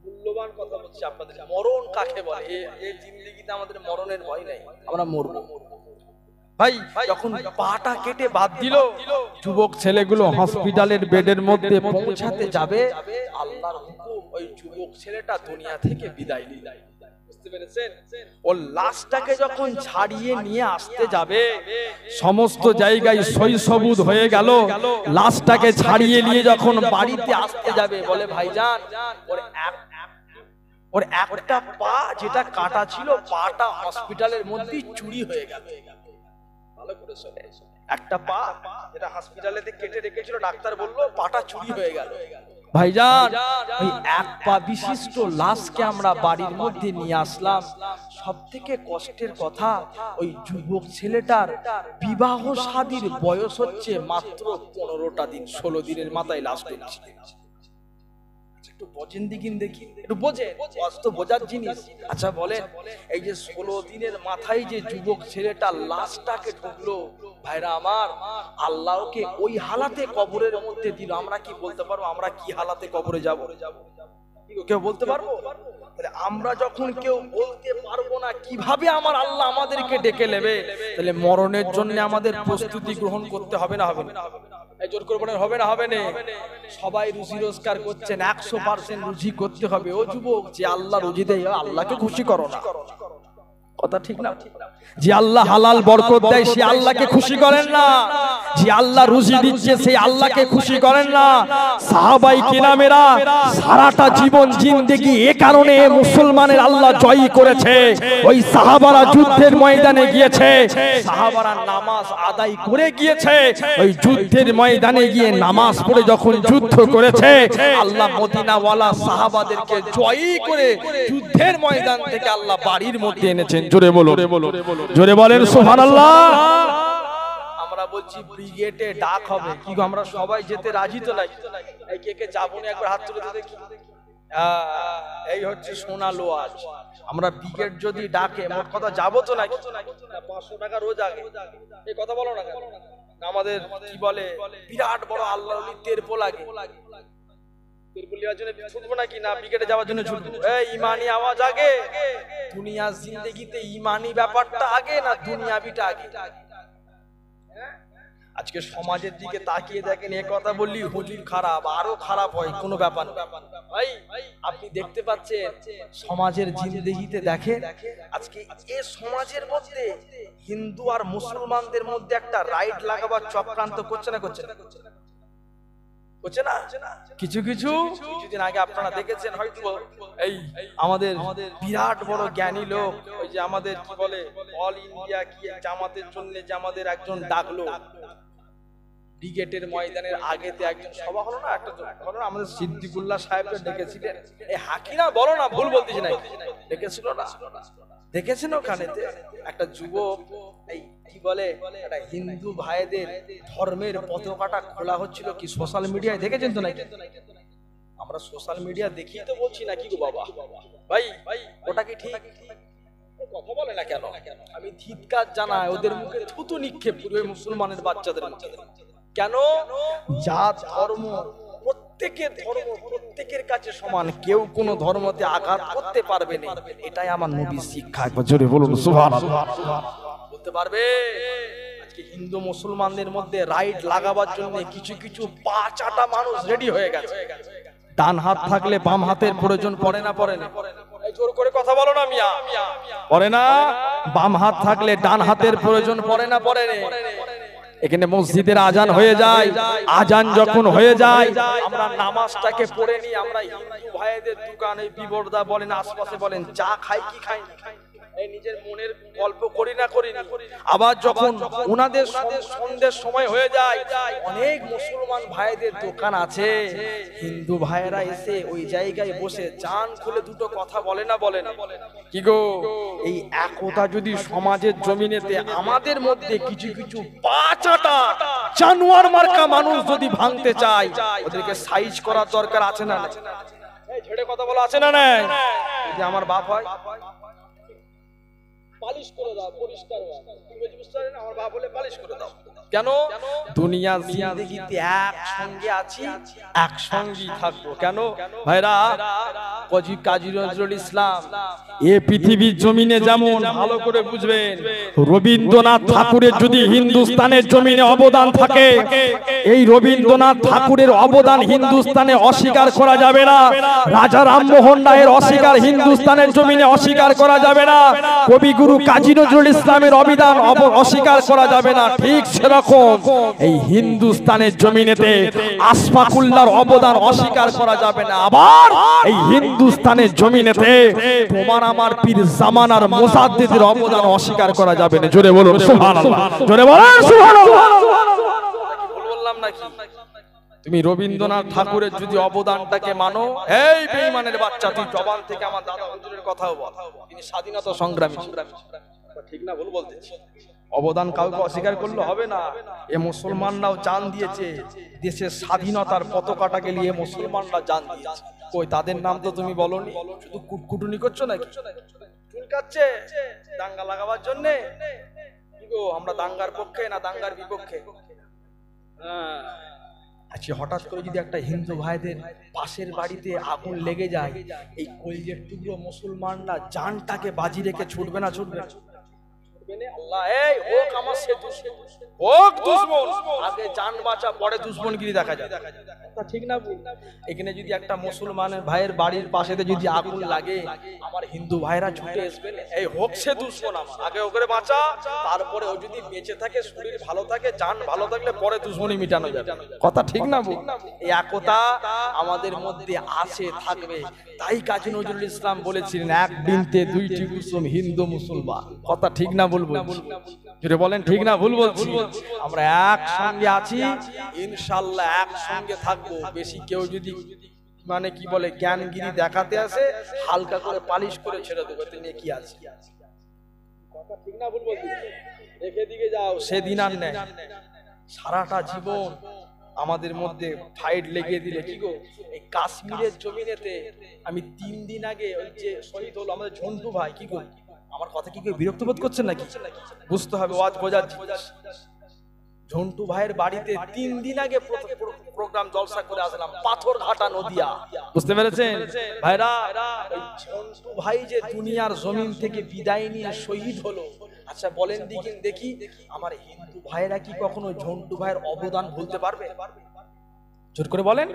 মূল্যবান কথা বলছি আপনাদের। মরণ কাকে বলে? এই জিন্দেগিতে আমাদের মরণের ভয় নাই, আমরা মরবো। ভাই যখন পাটা কেটে বাদ দিল, যুবক ছেলেগুলো হসপিটালের বেডের মধ্যে পৌঁছাতে যাবে, আল্লাহর হুকুম ওই যুবক ছেলেটা দুনিয়া থেকে বিদায় নিল। বুঝতে পেরেছেন? ও লাশটাকে যখন ছাড়িয়ে নিয়ে আসতে যাবে, সমস্ত জায়গায় সইসবুদ হয়ে গেল। লাশটাকে ছাড়িয়ে নিয়ে যখন বাড়িতে আসতে যাবে, বলে ভাইজান ওর একটা পা যেটা কাটা ছিল, পাটা হসপিটালের মধ্যেই চুরি হয়ে গেল। ভালো করে শুনে, একটা পা যেটা হসপিটালেতে কেটে রেখেছিল, ডাক্তার বললো পাটা চুরি হয়ে গেল। ভাইজান ওই এক পা বিশিষ্ট লাশকে আমরা বাড়ির মধ্যে নিয়ে আসলাম। সব থেকে কষ্টের কথা, ওই যুবক ছেলেটার বিবাহ শাদীর বয়স হচ্ছে মাত্র 15টা দিন, 16 দিনের মাথায় লাশ পেয়েছে। একটু বোঝেন দেখি, একটু বোঝেন, তো বোঝার জিনিস। আচ্ছা বলেন, এই যে 16 দিনের মাথায় যে যুবক ছেলেটা লাশটাকে ঢুকলো, ভাইরা আমার, আল্লাহকে ওই হালাতে কবরের মধ্যে দিল। আমরা কি বলতে পারবো আমরা কি হালাতে কবরে যাব? কেউ বলতে পারবো? আমরা যখন কেউ বলতে পারবো না, কিভাবে আমার আল্লাহ আমাদেরকে ডেকে নেবে? তাহলে মরণের জন্য আমাদের প্রস্তুতি গ্রহণ করতে হবে না? হবে না? জোর করে বলেন হবে না? হবে না? সবাই রুজি রোজগার করছেন, 100% রুজি করতে হবে। ও যুবক, যে আল্লাহ রুজি দেয় আল্লাহকে খুশি করো না। কথা ঠিক না? যে আল্লাহ হালাল বরকত দেয় সে আল্লাহকে খুশি করেন না। যে আল্লাহ রুজি দিচ্ছে সেই আল্লাহকে খুশি করেন না। সাহাবাই কিরামেরা সারাটা জীবন জিন্দেগি এ কারণে মুসলমানের আল্লাহ জয়ী করেছে। ওই সাহাবারা যুদ্ধের ময়দানে গিয়েছে, সাহাবারা নামাজ আদায় করে গিয়েছে। ওই যুদ্ধের ময়দানে গিয়ে নামাজ পড়ে যখন যুদ্ধ করেছে, আল্লাহ মদিনাওয়ালা সাহাবাদেরকে জয়ী করে যুদ্ধের ময়দান থেকে আল্লাহ বাড়ির মধ্যে এনেছেন। জোরে বলো, জোরে বলেন সুবহানাল্লাহ। আমরা বলছি ব্রিগেডে ডাক হবে, কি আমরা সবাই যেতে রাজি তো নাই? এই কে কে যাবো না একবার হাত তুলে দেখি। এই হচ্ছে সোনালো আজ। আমরা ব্রিগেড যদি ডাকে, মোট কথা যাবো তো নাকি? 500 টাকা রোজ আগে, এই কথা বলো না কেন? আমাদের কি বলে বিরাট বড় আল্লাহর ওলি তেরপো লাগে, ছুটবো নাকি না ব্রিগেডে যাওয়ার জন্য ছুটবো? ইমানি আওয়াজ আগে, দুনিয়া জিন্দেগিতে ইমানি ব্যাপারটা আগে না দুনিয়াবিটা আগে? আজকে সমাজের দিকে তাকিয়ে দেখেন, এ কথা বললি হুজুর খারাপ, আরো খারাপ হয়, কোনো ব্যাপার না। ভাই আপনি দেখতে পাচ্ছেন সমাজের জিন্দেগিতে দেখেন, আজকে এই সমাজের মধ্যে হিন্দু আর মুসলমানদের মধ্যে একটা রাইট লাগাবার চক্রান্ত করছে না? করছে না? হচ্ছে না? কিছু কিছুদিন আগে আপনারা দেখেছেন হয়তো, এই আমাদের বিরাট বড় জ্ঞানী লোক, ওই যে আমাদের কি বলে অল ইন্ডিয়া কি জামাতের জন্য যে আমাদের একজন ডাকলো, ব্রিগেডের ময়দানের আগেতে একজন সভা হলো না, একটা হলো না, আমাদের সিদ্দিকুল্লাহ সাহেবকে ডেকেছিলেন। এই হাকিনা বলো না, ভুল বলতেছি না, ডেকেছিল না? দেখেছেন ওখানেতে একটা যুবক, এই কি বলে একটা হিন্দু ভাইদের ধর্মের পতাকাটা খোলা হচ্ছিল, কি সোশ্যাল মিডিয়ায় দেখেছেন তো নাকি? আমরা সোশ্যাল মিডিয়া দেখি তো বলছি নাকি গো বাবা? ভাই ওটা কি ঠিক? কথা বলে না কেন? আমি ধিক্কার জানাই, ওদের মুখে থুতু নিক্ষেপ করবে মুসলমানের বাচ্চাদের মুখে। কেন? জাত ধর্ম প্রত্যেকের ধর্ম প্রত্যেকের কাছে সমান, কেউ কোনো ধর্মতে আঘাত করতে পারবে না। এটাই আমার নবীর শিক্ষা। একবার জোরে বলুন সুবহানাল্লাহ। বলতে পারবে? আজকে হিন্দু মুসলমানদের মধ্যে রাইট লাগাবার জন্য কিছু কিছু পা চাটা মানুষ রেডি হয়ে গেছে। ডান হাত থাকলে বাম হাতের প্রয়োজন পড়ে না? পড়ে না? জোর করে কথা বলো না মিয়া, পড়ে না? বাম হাত থাকলে ডান হাতের প্রয়োজন পড়ে না? পড়ে না? এখানে মসজিদের আজান হয়ে যায়, আজান যখন হয়ে যায় আমরা নামাজটাকে পড়ে নিই। আমরা হিন্দু ভাইদের দোকানে বিবরদা বলেন, আশপাশে বলেন, চা খাই কি খাই না, এই নিজের মনের গল্প করি না করি না। আবার যখন ওনাদের সন্ধ্যের সময় হয়ে যায়, অনেক মুসলমান ভাইদের দোকান আছে, হিন্দু ভাইয়েরা এসে ওই জায়গায় বসে জান খুলে দুটো কথা বলে না, বলে না কি গো? এই একতা যদি সমাজের জমিনেতে আমাদের মধ্যে কিছু কিছু পাঁচাটা জানোয়ার মার্কা মানুষ যদি ভাঙতে চায়, ওদেরকে সাইজ করার দরকার আছে না? এই ছেড়ে কথা বলা আছে না? না, যে আমার বাপ হয় পালিশ করে দাও, পরিষ্কার হয়, আমার বাপ বলে পালিশ করে দাও। কেন? দুনিয়া জিন্দেগিতে একসঙ্গে আছি, একসঙ্গেই থাকবো। কেন ভাইরা? কাজী নজরুল ইসলাম এ পৃথিবীর জমিনে যেমন, ভালো করে বুঝবেন, রবীন্দ্রনাথ ঠাকুরের যদি হিন্দুস্তানের জমিনে অবদান থাকে, এই রবীন্দ্রনাথ ঠাকুরের অবদান হিন্দুস্তানে অস্বীকার করা যাবে না। রাজা রামমোহন রায়ের অস্বীকার হিন্দুস্তানের জমিনে অস্বীকার করা যাবে না। কবিগুরু কাজী নজরুল ইসলামের অবদান অস্বীকার করা যাবে না। ঠিক সেরকম এই হিন্দুস্তানের জমিনেতে আশফাকুল্লাহর অবদান অস্বীকার করা যাবে না। আবার এই হিন্দুস্তানের জমিনেতে তোমার আমার পীর জামানার মুজাদ্দিদের অবদান অস্বীকার করা যাবে না। জোরে বলুন সুবহানাল্লাহ, জোরে বলুন সুবহানাল্লাহ। বললাম নাকি? তুমি রবীন্দ্রনাথ ঠাকুরের যদি অবদানটাকে মানো, এই বেঈমানের বাচ্চা, তুই জবান থেকে আমার দাদা হুজুরের কথাও বল, তিনি স্বাধীনতা সংগ্রামী। ঠিক না ভুল বলতেছি? অবদান কাউকে অস্বীকার করলে হবে না। এ মুসলমানরাও জান দিয়েছে, দেশের স্বাধীনতার পতাকাটাকে নিয়ে মুসলমানরা জান দিয়েছে। কই তাদের নাম তো তুমি বলনি, শুধু কুটকুটুনি করছো নাকি? চুলকাচ্ছে দাঙ্গা লাগাবার জন্য? কি গো, আমরা দাঙ্গার পক্ষে না দাঙ্গার বিপক্ষে? আচ্ছা, হঠাৎ করে যদি একটা হিন্দু ভাইদের পাশের বাড়িতে আগুন লেগে যায়, এই কলিজের টুকরো মুসলমানরা জানটাকে বাজি রেখে ছুটবে না? ছুটবে না? আল্লাহ এই হোক আমার সে দুশমন, হোক দুশমন, আগে জান বাঁচা, পরে দুশমনগিরি দেখা যায়। ঠিক না? এখানে যদি একটা মুসলমানের ভাইয়ের বাড়ির পাশেতে যদি আগুন লাগে, আমার হিন্দু ভাইরা ছুটে আসবে, এই হোক সে দুশমন, আমার আগে ওকে বাঁচা, তারপরে ও যদি বেঁচে থাকে, শরীর ভালো থাকে, জান ভালো থাকলে পরে দুশমনি মিটানো যাবে। কথা ঠিক না? এই একতা আমাদের মধ্যে আছে, থাকবে। তাই কাজী নজরুল ইসলাম বলেছিলেন, এক বৃন্তে দুইটি কুসুম, হিন্দু মুসলমান। কথা ঠিক না ভুল বলছি? জোরে বলেন, ঠিক না ভুল বলছি? আমরা একসঙ্গে আছি, ইনশাআল্লাহ একসঙ্গে থাকবো। বেশি কেউ যদি মানে কি বলে জ্ঞানগিরি দেখাতে আসে, হালকা করে পালিশ করে ছেড়ে দেবো, তিনি কি আছে? কথা ঠিক না ভুল বলছি? রেখে দিকে যাও, সেদিন আর নেই। সারাটা জীবন আমাদের মধ্যে ফাইট লেগে দিলে কি গো? এই কাশ্মীরের জমিনেতে আমি 3 দিন আগে ওই যে শহীদ হলো আমাদের ঝন্টু ভাই, কি গো, আমার কথা কি কেউ বিরক্ত বোধ করছেন নাকি? বুঝতে হবে, ওয়াজ বোঝাচ্ছি। ঝন্টু ভাইয়ের বাড়িতে 3 দিন আগে প্রোগ্রাম জলসা করে আসলাম, পাথরঘাটা নদিয়া। বুঝতে পেরেছেন ভাইরা? ওই ঝন্টু ভাই যে দুনিয়ার জমিন থেকে বিদায় নিয়ে শহীদ হলো, আচ্ছা বলেন দেখি আমার হিন্দু ভাইরা কি কখনো ঝন্টু ভাইয়ের অবদান ভুলতে পারবে? জোর করে বলেন,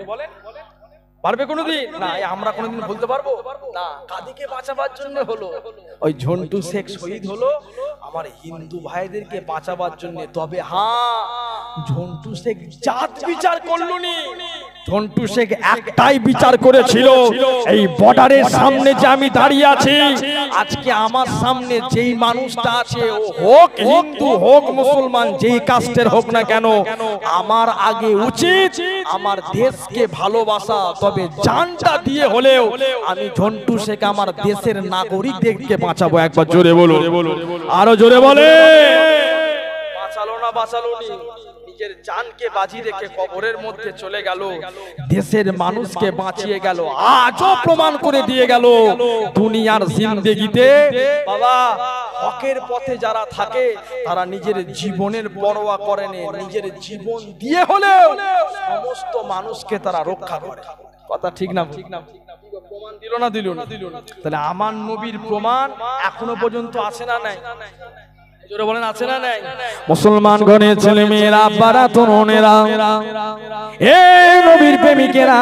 পারবে কোনোদিন? না। আমরা কোনোদিন ভুলতে পারবো না। কাদিকে বাঁচাবার জন্য হলো, ওই ঝন্টু শেখ শহীদ হলো আমার হিন্দু ভাইদেরকে বাঁচাবার জন্য। তবে হ্যাঁ, ঝন্টু শেখ জাত বিচার করলুনি, ঝন্টু শেখ একটাই বিচার করেছিল, এই বর্ডারের সামনে যে আমি দাঁড়িয়ে আছি, আজকে আমার সামনে যেই মানুষটা আছে, ও হোক হিন্দু হোক মুসলমান, যেই কাস্টের হোক না কেন, আমার আগে উচিত আমার দেশকে ভালোবাসা। তবে জানটা দিয়ে হলেও আমি ঝন্টু শেখ আমার দেশের নাগরিকদেরকে বাঁচাবো। একবার জোরে বলো, আরো জোরে বলে। বাঁচালো না বাঁচালো নি, নিজের জানকে বাজি রেখে কবরের মধ্যে চলে গেল, দেশের মানুষকে বাঁচিয়ে গেল, আজও প্রমাণ করে দিয়ে গেল দুনিয়ার জিন্দেগিতে বাবা হকের পথে যারা থাকে তারা নিজের জীবনের পরোয়া করে না, নিজের জীবন দিয়ে হলেও সমস্ত মানুষকে তারা রক্ষা করে। কথা ঠিক না? প্রমাণ দিল না? দিল না। তাহলে আমার নবীর প্রমাণ এখনো পর্যন্ত আছে না নাই? জোরে বলেন আছে না নাই? মুসলমান গণের ছেলে মেয়েরা, আব্বারা, তরুণেরা, এই নবীর প্রেমিকেরা,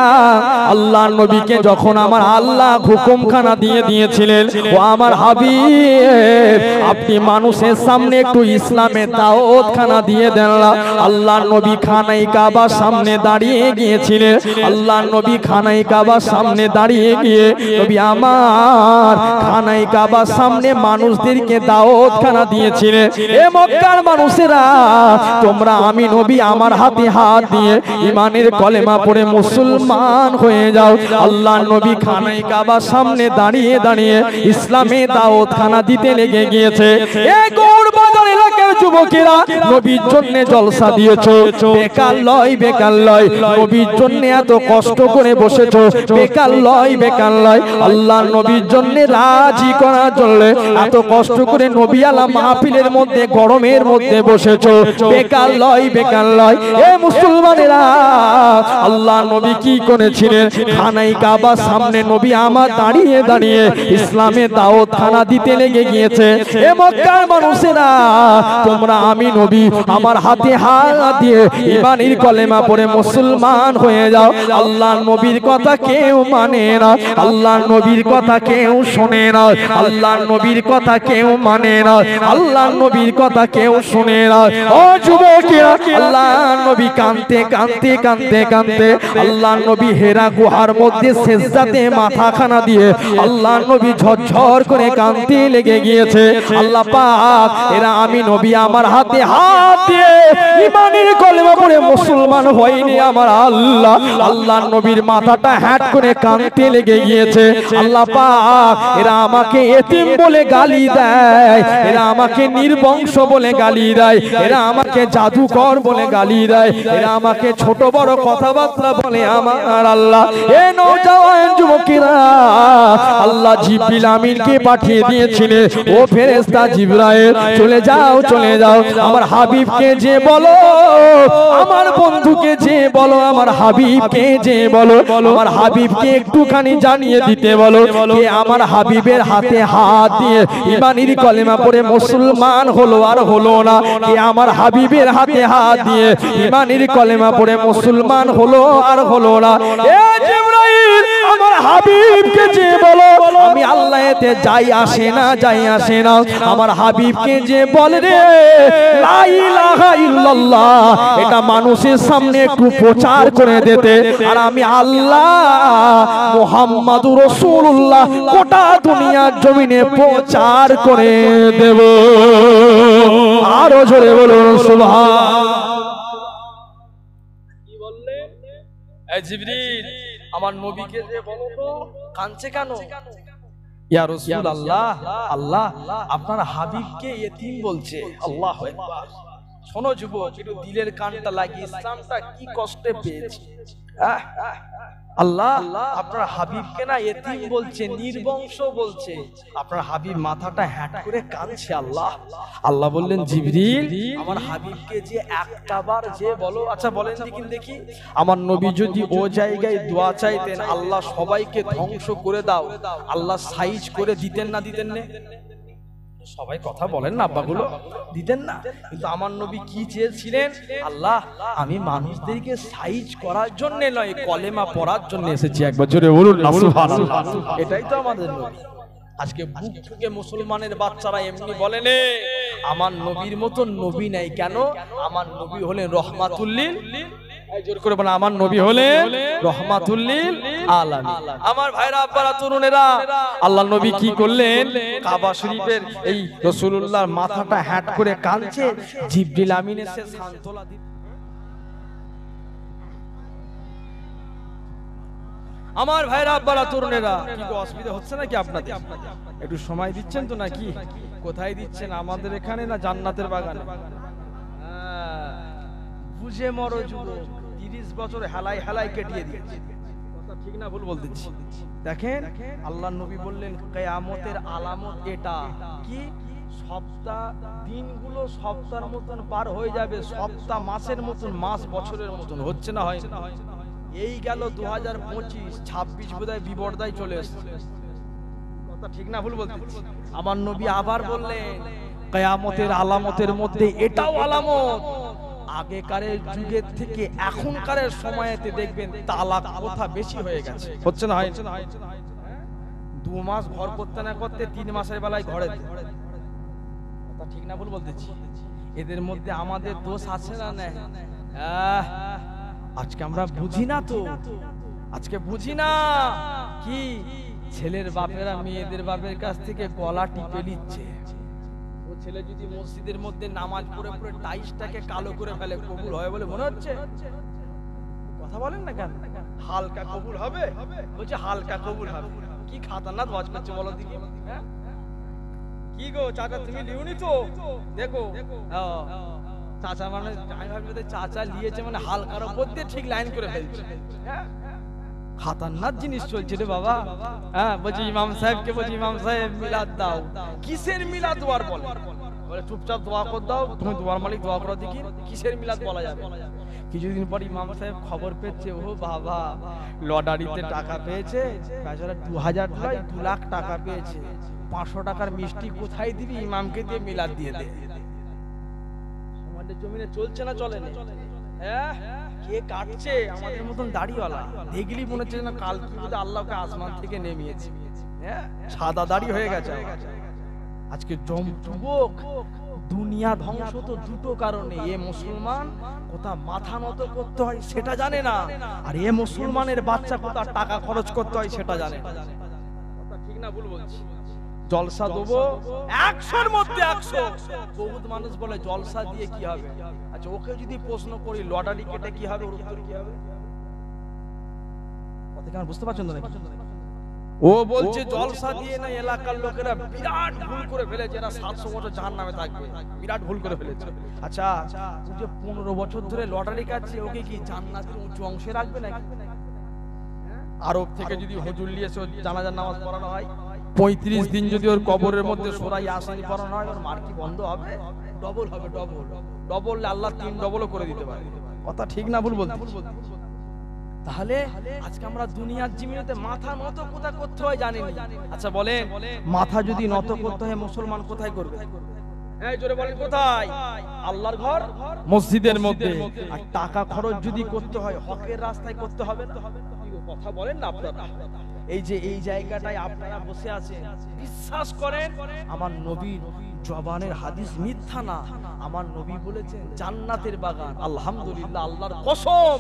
আল্লাহর নবীকে যখন আমার আল্লাহ হুকুমখানা দিয়ে দিয়েছিলেন, ও আমার হাবিব আপনি মানুষের সামনে একটু ইসলামের দাওয়াতখানা দিয়ে দেন না। আল্লাহর নবী খানায় কাবার সামনে দাঁড়িয়ে গিয়েছিলেন। আল্লাহর নবী খানায় কাবার সামনে দাঁড়িয়ে গিয়ে নবী আমার খানায় কাবার সামনে মানুষদেরকে দাওয়াতখানা দিয়েছিলেন। এ মক্কার মানুষেরা, তোমরা আমি নবী আমার হাতে হাত দিয়ে ইমানের কলেমা পড়ে মুসলমান হয়ে যাও। আল্লাহর নবী খানায় কাবার সামনে দাঁড়িয়ে দাঁড়িয়ে ইসলামে দাওয়াতখানা দিতে লেগে গিয়েছে। এই গৌর বাজার এলাকার যুবকেরা, নবীর জন্য জলসা দিয়েছো, বেকার লয়, বেকার লয়। নবীর জন্য এত কষ্ট করে বসেছো, বেকার লয়, বেকার লয়। আল্লাহর নবীর জন্য রাজি করার জন্য এত কষ্ট করে নবী আলা মাহফিলের মধ্যে গরমের মধ্যে বসেছো, বেকার লয়, বেকার লয়। এ মুসলমানেরা, আল্লাহ নবী কি করেছিলেন? খানায় কাবার সামনে নবী আমার দাঁড়িয়ে দাঁড়িয়ে ইসলামের দাওয়াতখানা দিতে লেগে গিয়েছে। এ মক্কার মানুষেরা, তোমরা আমি নবী আমার হাতে হাত দিয়ে ইমানের কলেমা পড়ে মুসলমান হয়ে যাও। আল্লাহ নবীর কথা কেউ মানে না, আল্লাহ নবীর কথা কেউ শোনে না, আল্লাহ নবীর কথা কেউ মানে না, আল্লাহ নবীর কথা কেউ শুনে না। ও যুবকেরা, আল্লাহ নবী কাঁদতে কাঁদতে কাঁদতে কাঁদতে আল্লাহ নবী হেরা গুহার মধ্যে সেজদাতে মাথাখানা দিয়ে আল্লাহ নবী ঝরঝর করে কাঁদতে লেগে গিয়েছে। আল্লাহ পাক, এরা আমি নবী আমার হাতে হাত দিয়ে ইমানের কলেমা পড়ে মুসলমান হয়নি আমার আল্লাহ। আল্লাহ নবীর মাথাটা হ্যাট করে কাঁদতে লেগে গিয়েছে। আল্লাহ পাক, এরা আমাকে এতিম বলে গালি দেয়, এরা আমাকে নির্বংশ বলে গালি দেয়, এরা আমাকে জাদুকর বলে গালি দেয়, এরা আমাকে ছোট বড় কথাবার্তা বলে আমার আল্লাহ। এ নওজওয়ান যুবকেরা, আল্লাহ জিবরিল আমিনকে পাঠিয়ে দিয়েছিলেন, ও ফেরেশতা জিবরাইল, চলে যাও, চলে যাও, আমার হাবিবকে যে বলো, আমার বন্ধুকে যে বলো, আমার হাবিবকে যে বলো, আমার হাবিবকে একটুখানি জানিয়ে দিতে বলো কে আমার হাবিবের হাতে হাত দিয়ে ইমানের কলেমা পড়ে মুসলমান হলো আর হলো না, কে আমার হাবিবের হাতে হাত দিয়ে ইমানের কলেমা পড়ে মুসলমান হলো আর হলো না। এ জিবরাইল, আমার হাবিবকে যে বলো, আমি আল্লাহ এতে যাই আসে না, যাই আসে না, আমার হাবিবকে যে বলে রে লা ইলাহা ইল্লাল্লাহ, এটা মানুষের সামনে একটু প্রচার করে দিতে, আর আমি আল্লাহ মুহাম্মাদুর রাসূলুল্লাহ গোটা দুনিয়ার জমিনে প্রচার করে দেব। আরো জোরে বলুন সুবহান। কি বললে? এই জিবরিল, আমার নবীকে যে বলো তো, কাঁদছে কেন? ইয়া রাসূলুল্লাহ, আল্লাহ আপনার হাবিবকে এতিম বলছে। আল্লাহু আকবার। শোনো যুবক, একটু দিলের কানটা লাগিয়ে, ইসলামটা কি কষ্টে পেয়েছে। আল্লাহ আপনার হাবিবকে না এতিম বলছে, নির্বংশ বলছে। আপনার হাবিব মাথাটা হ্যাট করে কাঁদছে। আল্লাহ আল্লাহ বললেন, জিবরিল, আমার হাবিবকে যে একটাবার যে বলো। আচ্ছা বলেন দেখি, আমার নবী যদি ও জায়গায় দোয়া চাইতেন, আল্লাহ সবাইকে ধ্বংস করে দাও, আল্লাহ সাইজ করে দিতেন না, দিতেন না? সবাই কথা বলেন না আব্বাগুলো, দিতেন না? কিন্তু আমার নবী কি চেয়েছিলেন? আল্লাহ আমি মানুষদেরকে সাইজ করার জন্য নয়, কলেমা পড়ার জন্য এসেছি। একবার জোরে বলুন না সুবহানাল্লাহ। এটাই তো আমাদের নবী। আজকে বুক থেকে মুসলমানের বাচ্চারা এমনি বলেন, আমার নবীর মতো নবী নাই। কেন? আমার নবী হলেন রহমাতুল লিল, জোর করে বলেন, আমার নবী হলেন রহমাতুল লিল আলামিন। আমার ভাইরা, আব্বারা, তরুণেরা, আল্লাহ নবী কি করলেন? কাবা শরীফের এই রাসূলুল্লাহর মাথাটা হ্যাট করে কাঁদছে, জিবরিল আমিন এসে সান্ত্বনা দিতে। আমার ভাইরা, আব্বারা, তরুণেরা, কি অসুবিধা হচ্ছে নাকি আপনাদের? একটু সময় দিচ্ছেন তো নাকি? কোথায় দিচ্ছেন? আমাদের এখানে না জান্নাতের বাগানে? বুঝে মরো যুবক, 30 বছর হেলাই হেলাই কেটিয়ে দিয়েছে। কথা ঠিক না ভুল বলতেছি? দেখেন, আল্লাহর নবী বললেন কিয়ামতের আলামত এটা কি? সপ্তাহ দিনগুলো সপ্তাহের মতন পার হয়ে যাবে, সপ্তাহ মাসের মতন, মাস বছরের মতন। হচ্ছে না হয় না? এই গেল 2025, 26 বোধহয় বিবর্দায় চলে এসেছে। কথা ঠিক না ভুল বলতেছি? আমার নবী আবার বললেন কিয়ামতের আলামতের মধ্যে এটাও আলামত। আগেকারের যুগের থেকে এখনকারের সময়েতে দেখবেন তালাক কথা বেশি হয়ে গেছে, হচ্ছে না? হয় 2 মাস ঘর করতে না করতে 3 মাসের বেলায় ঘরে। কথা ঠিক না ভুল বলতেছি? এদের মধ্যে আমাদের দোষ আছে না? না, আজকে আমরা বুঝি না তো, আজকে বুঝি না কি ছেলের বাপেরা মেয়েদের বাপের কাছ থেকে গলা টিপে নিচ্ছে। ও ছেলে যদি মসজিদের মধ্যে নামাজ পড়ে পড়ে টাইসটাকে কালো করে ফেলে, কবুল হয় বলে মনে হচ্ছে? কথা বলেন না কেন? হালকা কবুল হবে বলছে, হালকা কবুল হবে। কি খাতারনাক ওয়াজ করছে বলো দিকে? কি গো চাচা তুমি লিওনি তো? দেখো চাচা মানে আমি ভাবি চাচা লিয়েছে মানে হালকার উপর দিয়ে ঠিক লাইন করে ফেলছে। খাতারনাক জিনিস চলছে রে বাবা। বলছি ইমাম সাহেবকে, বলছি ইমাম সাহেব মিলাদ দাও। কিসের মিলাদ দোয়ার বলে? বলে চুপচাপ দোয়া কর দাও, তুমি দোয়ার মালিক, দোয়া করো দেখি। কিসের মিলাদ বলা যাবে? কিছুদিন পর ইমাম সাহেব খবর পেয়েছে, ও বাবা লটারিতে টাকা পেয়েছে, বেচারা 2000 নয় 2 লাখ টাকা পেয়েছে। 500 টাকার মিষ্টি কোথায় দিবি? ইমামকে দিয়ে মিলাদ দিয়ে দে। আমাদের জমিনে চলছে না চলে না? কে কাটছে? আমাদের মতন দাড়িওয়ালা। দেখলি মনে হচ্ছে না কাল কি বোধহয় আল্লাহকে আসমান থেকে নেমিয়েছে। সাদা দাড়ি হয়ে গেছে। আজকে যুবক দুনিয়া ধ্বংস তো দুটো কারণে। এ মুসলমান কোথা মাথা নত করতে হয় সেটা জানে না, আর এ মুসলমানের বাচ্চা কোথা টাকা খরচ করতে হয় সেটা জানে না। কথা ঠিক না ভুল বলছি? জলসা দেবো 100-র মধ্যে 100। বহুত মানুষ বলে জলসা দিয়ে কি হবে? আচ্ছা ওকে যদি প্রশ্ন করি লটারি কেটে কি হবে, ওর উত্তর কি হবে? কথা কি বুঝতে পারছেন না? ও বলছে জলসা দিয়ে না, এলাকার লোকেরা বিরাট ভুল করে ফেলেছে, এরা 700 বছর জাহান্নামে থাকবে, বিরাট ভুল করে ফেলেছে। আচ্ছা ও যে 15 বছর ধরে লটারি কাটছে, ওকে কি জান্নাতের উঁচু অংশে রাখবে নাকি? আরব থেকে যদি হুজুর নিয়ে এসে জানাজার নামাজ পড়ানো হয়, 35 দিন যদি ওর কবরের মধ্যে সূরা ইয়াসিন পড়ানো হয়, ওর মার কি বন্ধ হবে? ডবল হবে, ডবল। ডবল আল্লাহ 3 ডবলও করে দিতে পারে। কথা ঠিক না ভুল বলতে? তাহলে আজকে আমরা দুনিয়ার জীবনেতে মাথা নত কোথায় করতে হয় জানি না। আচ্ছা বলেন, মাথা যদি নত করতে হয় মুসলমান কোথায় করবে? এই জোরে বলেন কোথায়? আল্লাহর ঘর মসজিদের মধ্যে। আর টাকা খরচ যদি করতে হয় হকের রাস্তায় করতে হবে না? কথা বলেন না আপনারা? এই যে এই জায়গাটায় আপনারা বসে আছেন, বিশ্বাস করেন আমার নবীর জবানের হাদিস মিথ্যা না। আমার নবী বলেছেন জান্নাতের বাগান। আলহামদুলিল্লাহ, আল্লাহর কসম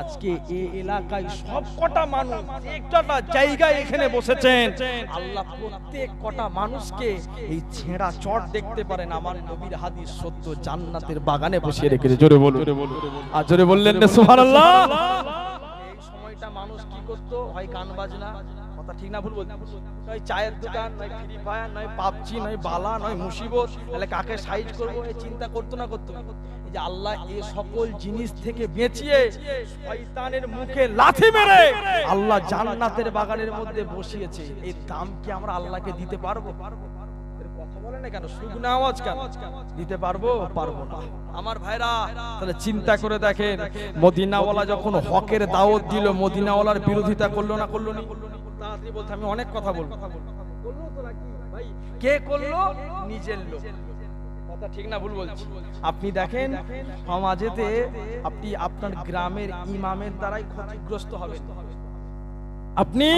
আজকে এই এলাকায় সব কটা মানুষ একটা জায়গায় এখানে বসেছেন, আল্লাহ প্রত্যেক কটা মানুষকে এই ছেঁড়া চট দেখতে পারেন। আমার নবীর হাদিস সত্য, জান্নাতের বাগানে বসিয়ে রেখেছে। জোরে বলুন। আর জোরে বললেন না সুবহানাল্লাহ? এই সময়টা মানুষ কি করতো? হয় গান বাজনা, কথা ঠিক না ভুল বলতে? নয় চায়ের দোকান, নয় ফ্রি ফায়ার, নয় পাবজি, নয় বালা, নয় মুসিবত, তাহলে কাকে সাইজ করবো এই চিন্তা করতো না করতো? এই যে আল্লাহ এই সকল জিনিস থেকে বাঁচিয়ে শয়তানের মুখে লাথি মেরে আল্লাহ জান্নাতের বাগানের মধ্যে বসিয়েছে। এই দাম কি আমরা আল্লাহকে দিতে পারবো? কথা বলে না কেন? শুকনা আওয়াজ কেন? দিতে পারবো? পারবো না। আমার ভাইরা তাহলে চিন্তা করে দেখেন, মদিনাওয়ালা যখন হকের দাওয়াত দিল, মদিনাওয়ালার বিরোধিতা করলো না? করলো না? তাড়াতাড়ি বলতে আমি অনেক কথা বলবো। করলো তো নাকি ভাই? কে করলো? নিজের লোক। কথা ঠিক না ভুল বলছি? আপনি দেখেন সমাজেতে আপনি আপনার গ্রামের ইমামের দ্বারাই ক্ষতিগ্রস্ত হবেন, আপনি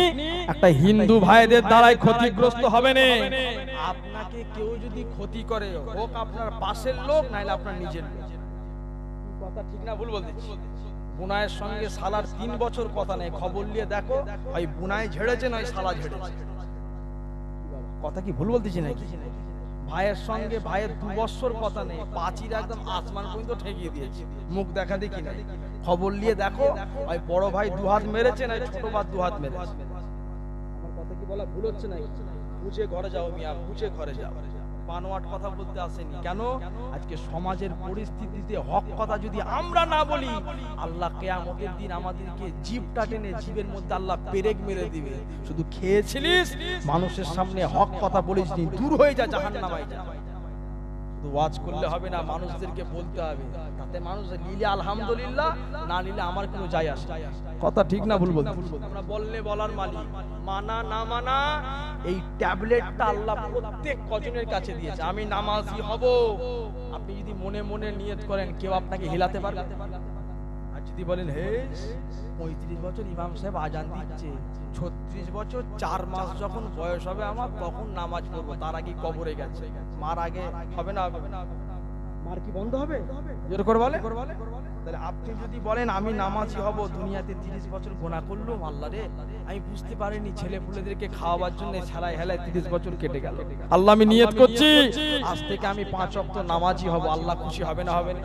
একটা হিন্দু ভাইদের দ্বারাই ক্ষতিগ্রস্ত হবেন। আপনাকে কেউ যদি ক্ষতি করে, হোক আপনার পাশের লোক নাইলে আপনার নিজের লোক। কথা ঠিক না ভুল বলতেছি? বুনায়ের সঙ্গে শালার 3 বছর কথা নেই, খবর নিয়ে দেখো ভাই বুনাই ঝেড়েছে নয় শালা ঝেড়েছে। কথা কি ভুল বলতেছি নাকি? ভাইয়ের সঙ্গে ভাইয়ের 2 বছর কথা নেই, পাঁচির একদম আসমান পর্যন্ত ঠেকিয়ে দিয়েছে, মুখ দেখা দেখি নাই। খবর নিয়ে দেখো ভাই বড় ভাই 2 হাত মেরেছে না ছোট ভাই 2 হাত মেরেছে। আমার কথা কি বলা ভুল হচ্ছে না? বুঝে ঘরে যাও মিয়া, বুঝে ঘরে যাও। বানোয়াট কথা বলতে আসেনি। কেন? আজকে সমাজের পরিস্থিতিতে হক কথা যদি আমরা না বলি, আল্লাহ কিয়ামতের দিন আমাদেরকে জিভটা টেনে জিভের মধ্যে আল্লাহ পেরেক মেরে দিবে। শুধু খেয়েছিলিস, মানুষের সামনে হক কথা বলিসনি, দূর হয়ে যা, জাহান্নামে যা। ওয়াজ করলে হবে না, মানুষদেরকে বলতে হবে, তাতে মানুষ নিলে আলহামদুলিল্লাহ, না নিলে আমার কোনো যায় আসে না। কথা ঠিক না ভুল বলতে? আমরা বললে বলার মালিক, মানা না মানা এই ট্যাবলেটটা আল্লাহ প্রত্যেক কজনের কাছে দিয়েছে। আমি নামাজি হব, আপনি যদি মনে মনে নিয়ত করেন কেউ আপনাকে হিলাতে পারবে? আর যদি বলেন হে 35 বছর ইমাম সাহেব আজান দিচ্ছে, 36 বছর 4 মাস যখন বয়স হবে আমার তখন নামাজ পড়বো, তার আগে কবরে গেছে, মার আগে হবে না? মার কি বন্ধ হবে? জোর করে বলে। তাহলে আপনি যদি বলেন আমি নামাজি হব, দুনিয়াতে 30 বছর গুনাহ করলাম, আল্লাহ রে আমি বুঝতে পারিনি ছেলে পুলেদেরকে খাওয়াবার জন্য ছাড়াই হেলায় 30 বছর কেটে গেল, আল্লাহ আমি নিয়ত করছি আজ থেকে আমি 5 ওয়াক্ত নামাজি হব, আল্লাহ খুশি হবে না হবে না?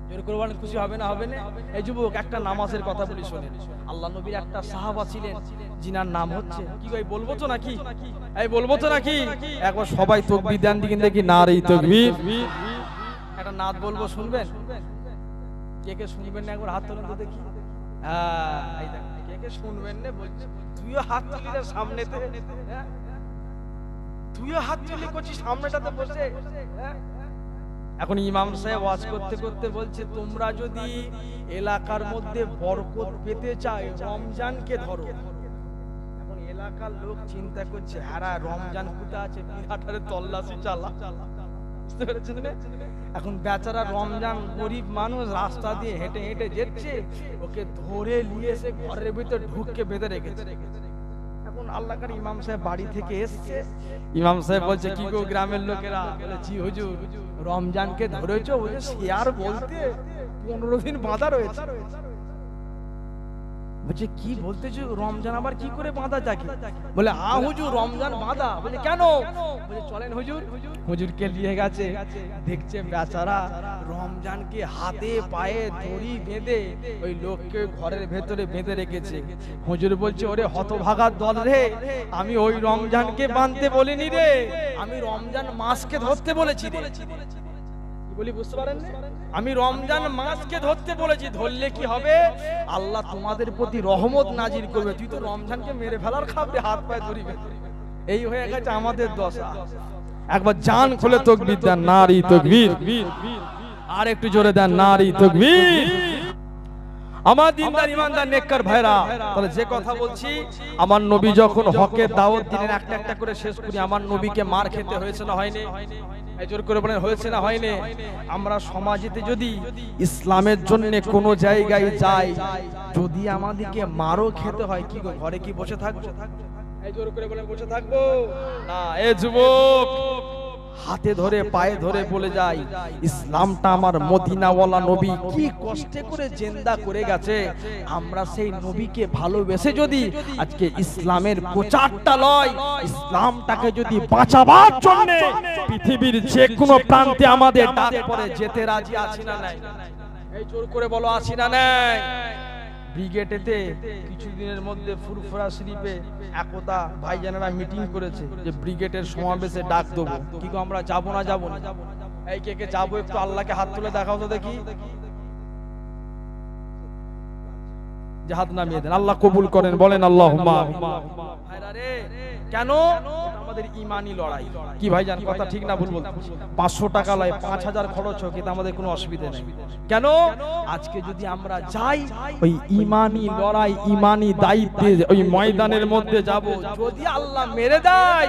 জোর করে বলেন খুশি হবে না হবে না? এই যুবক একটা নামাজের কথা বলি শোনেন। আল্লাহ নবীর একটা সাহাবা ছিলেন যিনার নাম হচ্ছে কি, ভাই বলবো তো নাকি? এই বলবো তো নাকি? একবার সবাই তাকবীর দেন দিন দেখি, নারে তাকবীর। একটা নাত বলবো, শুনবেন? কে কে শুনবেন না একবার হাত তোলেন তো দেখি। হ্যাঁ এই দেখ, কে কে শুনবেন না বলছি, তুইও হাত তুলি রে সামনেতে, হ্যাঁ তুইও হাত তুলি করছিস সামনেটাতে বসে। এখন ইমাম সাহেব ওয়াজ করতে করতে বলছে, তোমরা যদি এলাকার মধ্যে বরকত পেতে চাই রমজানকে ধরো। এখন এলাকার লোক চিন্তা করছে, হ্যাঁ রমজান কোথায় আছে, বিরাটারে তল্লাশি চালা, বুঝতে পেরেছেন? এখন বেচারা রমজান গরিব মানুষ রাস্তা দিয়ে হেঁটে হেঁটে যাচ্ছে, ওকে ধরে নিয়ে এসে ঘরের ভিতর ঢুককে বেঁধে রেখেছে। এখন আল্লাহকার ইমাম সাহেব বাড়ি থেকে এসছে, ইমাম সাহেব বলছে কি গো গ্রামের লোকেরা? বলে জি হুজুর, রমজানকে ধরেছো? বলে সে আর বলতে 15 দিন বাঁধা রয়েছে। বলছে কি বলতেছো, রমজান আবার কি করে বাঁধা যাকে? বলে হ্যাঁ হুজুর রমজান বাঁধা। বলে কেন? বলে চলেন হুজুর। হুজুরকে নিয়ে গেছে, দেখছে বেচারা রমজানকে হাতে পায়ে দড়ি বেঁধে ওই লোককে ঘরের ভেতরে বেঁধে রেখেছে। হুজুর বলছে ওরে হতভাগার দল রে, আমি ওই রমজানকে বাঁধতে বলিনি রে, আমি রমজান মাসকে ধরতে বলেছি রে। বলি বুঝতে পারেন না, আমি রমজান মাসকে ধরতে বলেছি, ধরলে কি হবে? আল্লাহ তোমাদের প্রতি রহমত নাজিল করবে। তুই তো রমজানকে মেরে ফেলার খাবে, হাত পায়ে ধরিবে। এই হয়ে গেছে আমাদের দশা। একবার জান খুলে তাকবীর দেন, নারী তাকবীর। আর একটু জোরে দেন, নারী তাকবীর। আমার দিনদার ইমানদার নেককার ভাইরা, তাহলে যে কথা বলছি, আমার নবী যখন হকের দাওয়াত দিলেন, একটা একটা করে শেষ করি। আমার নবীকে মার খেতে হয়েছে না হয়নি? জোর করে বলেন হয়েছে না হয়নি? আমরা সমাজেতে যদি ইসলামের জন্য কোন জায়গায় যাই, যদি আমাদেরকে মারও খেতে হয়, কি ঘরে কি বসে থাকবো? এই জোর করে বলেন বসে থাকবো না। এ যুবক, হাতে ধরে পায়ে ধরে বলে যাই, ইসলামটা আমার মদিনাওয়ালা নবী কি কষ্টে করে জিন্দা করে গেছে। আমরা সেই নবীকে ভালোবেসে যদি আজকে ইসলামের প্রচারটা লয়, ইসলামটাকে যদি বাঁচাবার জন্য পৃথিবীর যে কোনো প্রান্তে আমাদের ডাক পড়ে, যেতে রাজি আছি না নাই? এই জোর করে বলো আছি না নাই? ব্রিগেডেতে কিছুদিনের মধ্যে ফুরফুরা শরীফে একতা ভাইজানেরা মিটিং করেছে যে ব্রিগেডের সমাবেশে ডাক দেবো। কি গো আমরা যাবো না? যাবো না? এই কে কে যাবো? একটু আল্লাহকে হাত তুলে দেখাও তো দেখি, যে হাত নামিয়ে দেন। আল্লাহ কবুল করেন, বলেন আল্লাহুম্মা। কেন? আমাদের ঈমানি লড়াই। কি ভাইজান কথা ঠিক না ভুল বলছি? 500 টাকা লয়, 5000 খরচ হোক, কিন্তু আমাদের কোনো অসুবিধা নেই। কেন? আজকে যদি আমরা যাই ওই ঈমানি লড়াই, ঈমানি দায়িত্বে ওই ময়দানের মধ্যে যাব, যদি আল্লাহ মেরে দেয়,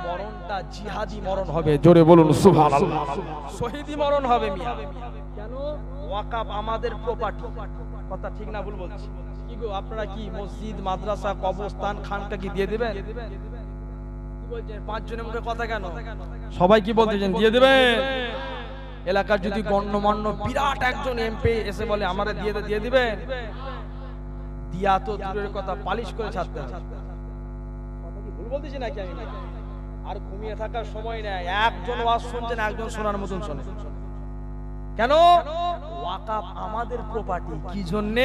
মরণটা জিহাদি মরণ হবে। জোরে বলুন সুবহানাল্লাহ। শহীদি মরণ হবে মিয়া। কেন? ওয়াকাফ আমাদের প্রপার্টি। কথা ঠিক না ভুল বলছি? কি গো আপনারা কি মসজিদ, মাদ্রাসা, কবরস্থান, খানকা কি দিয়ে দিবেন? কি বলছেন? 5 জনের মুখে কথা কেন? সবাই কি বলতেছেন? দিয়ে দিবেন। এলাকার যদি গণ্যমান্য বিরাট একজন এমপি এসে বলে আমারে দিয়ে দে, দিয়ে দিবেন? দিয়া তো দূরের কথা, পালিশ করে ছাড়তে হবে। কথা কি ভুল বলতেছি নাকি আমি? আর ঘুমিয়ে থাকার সময় নেই। একজন ওয়াজ শুনছেন, একজন শোনার মতন শোনে। কেন? ওয়াকাফ আমাদের প্রপার্টি। কি জন্য?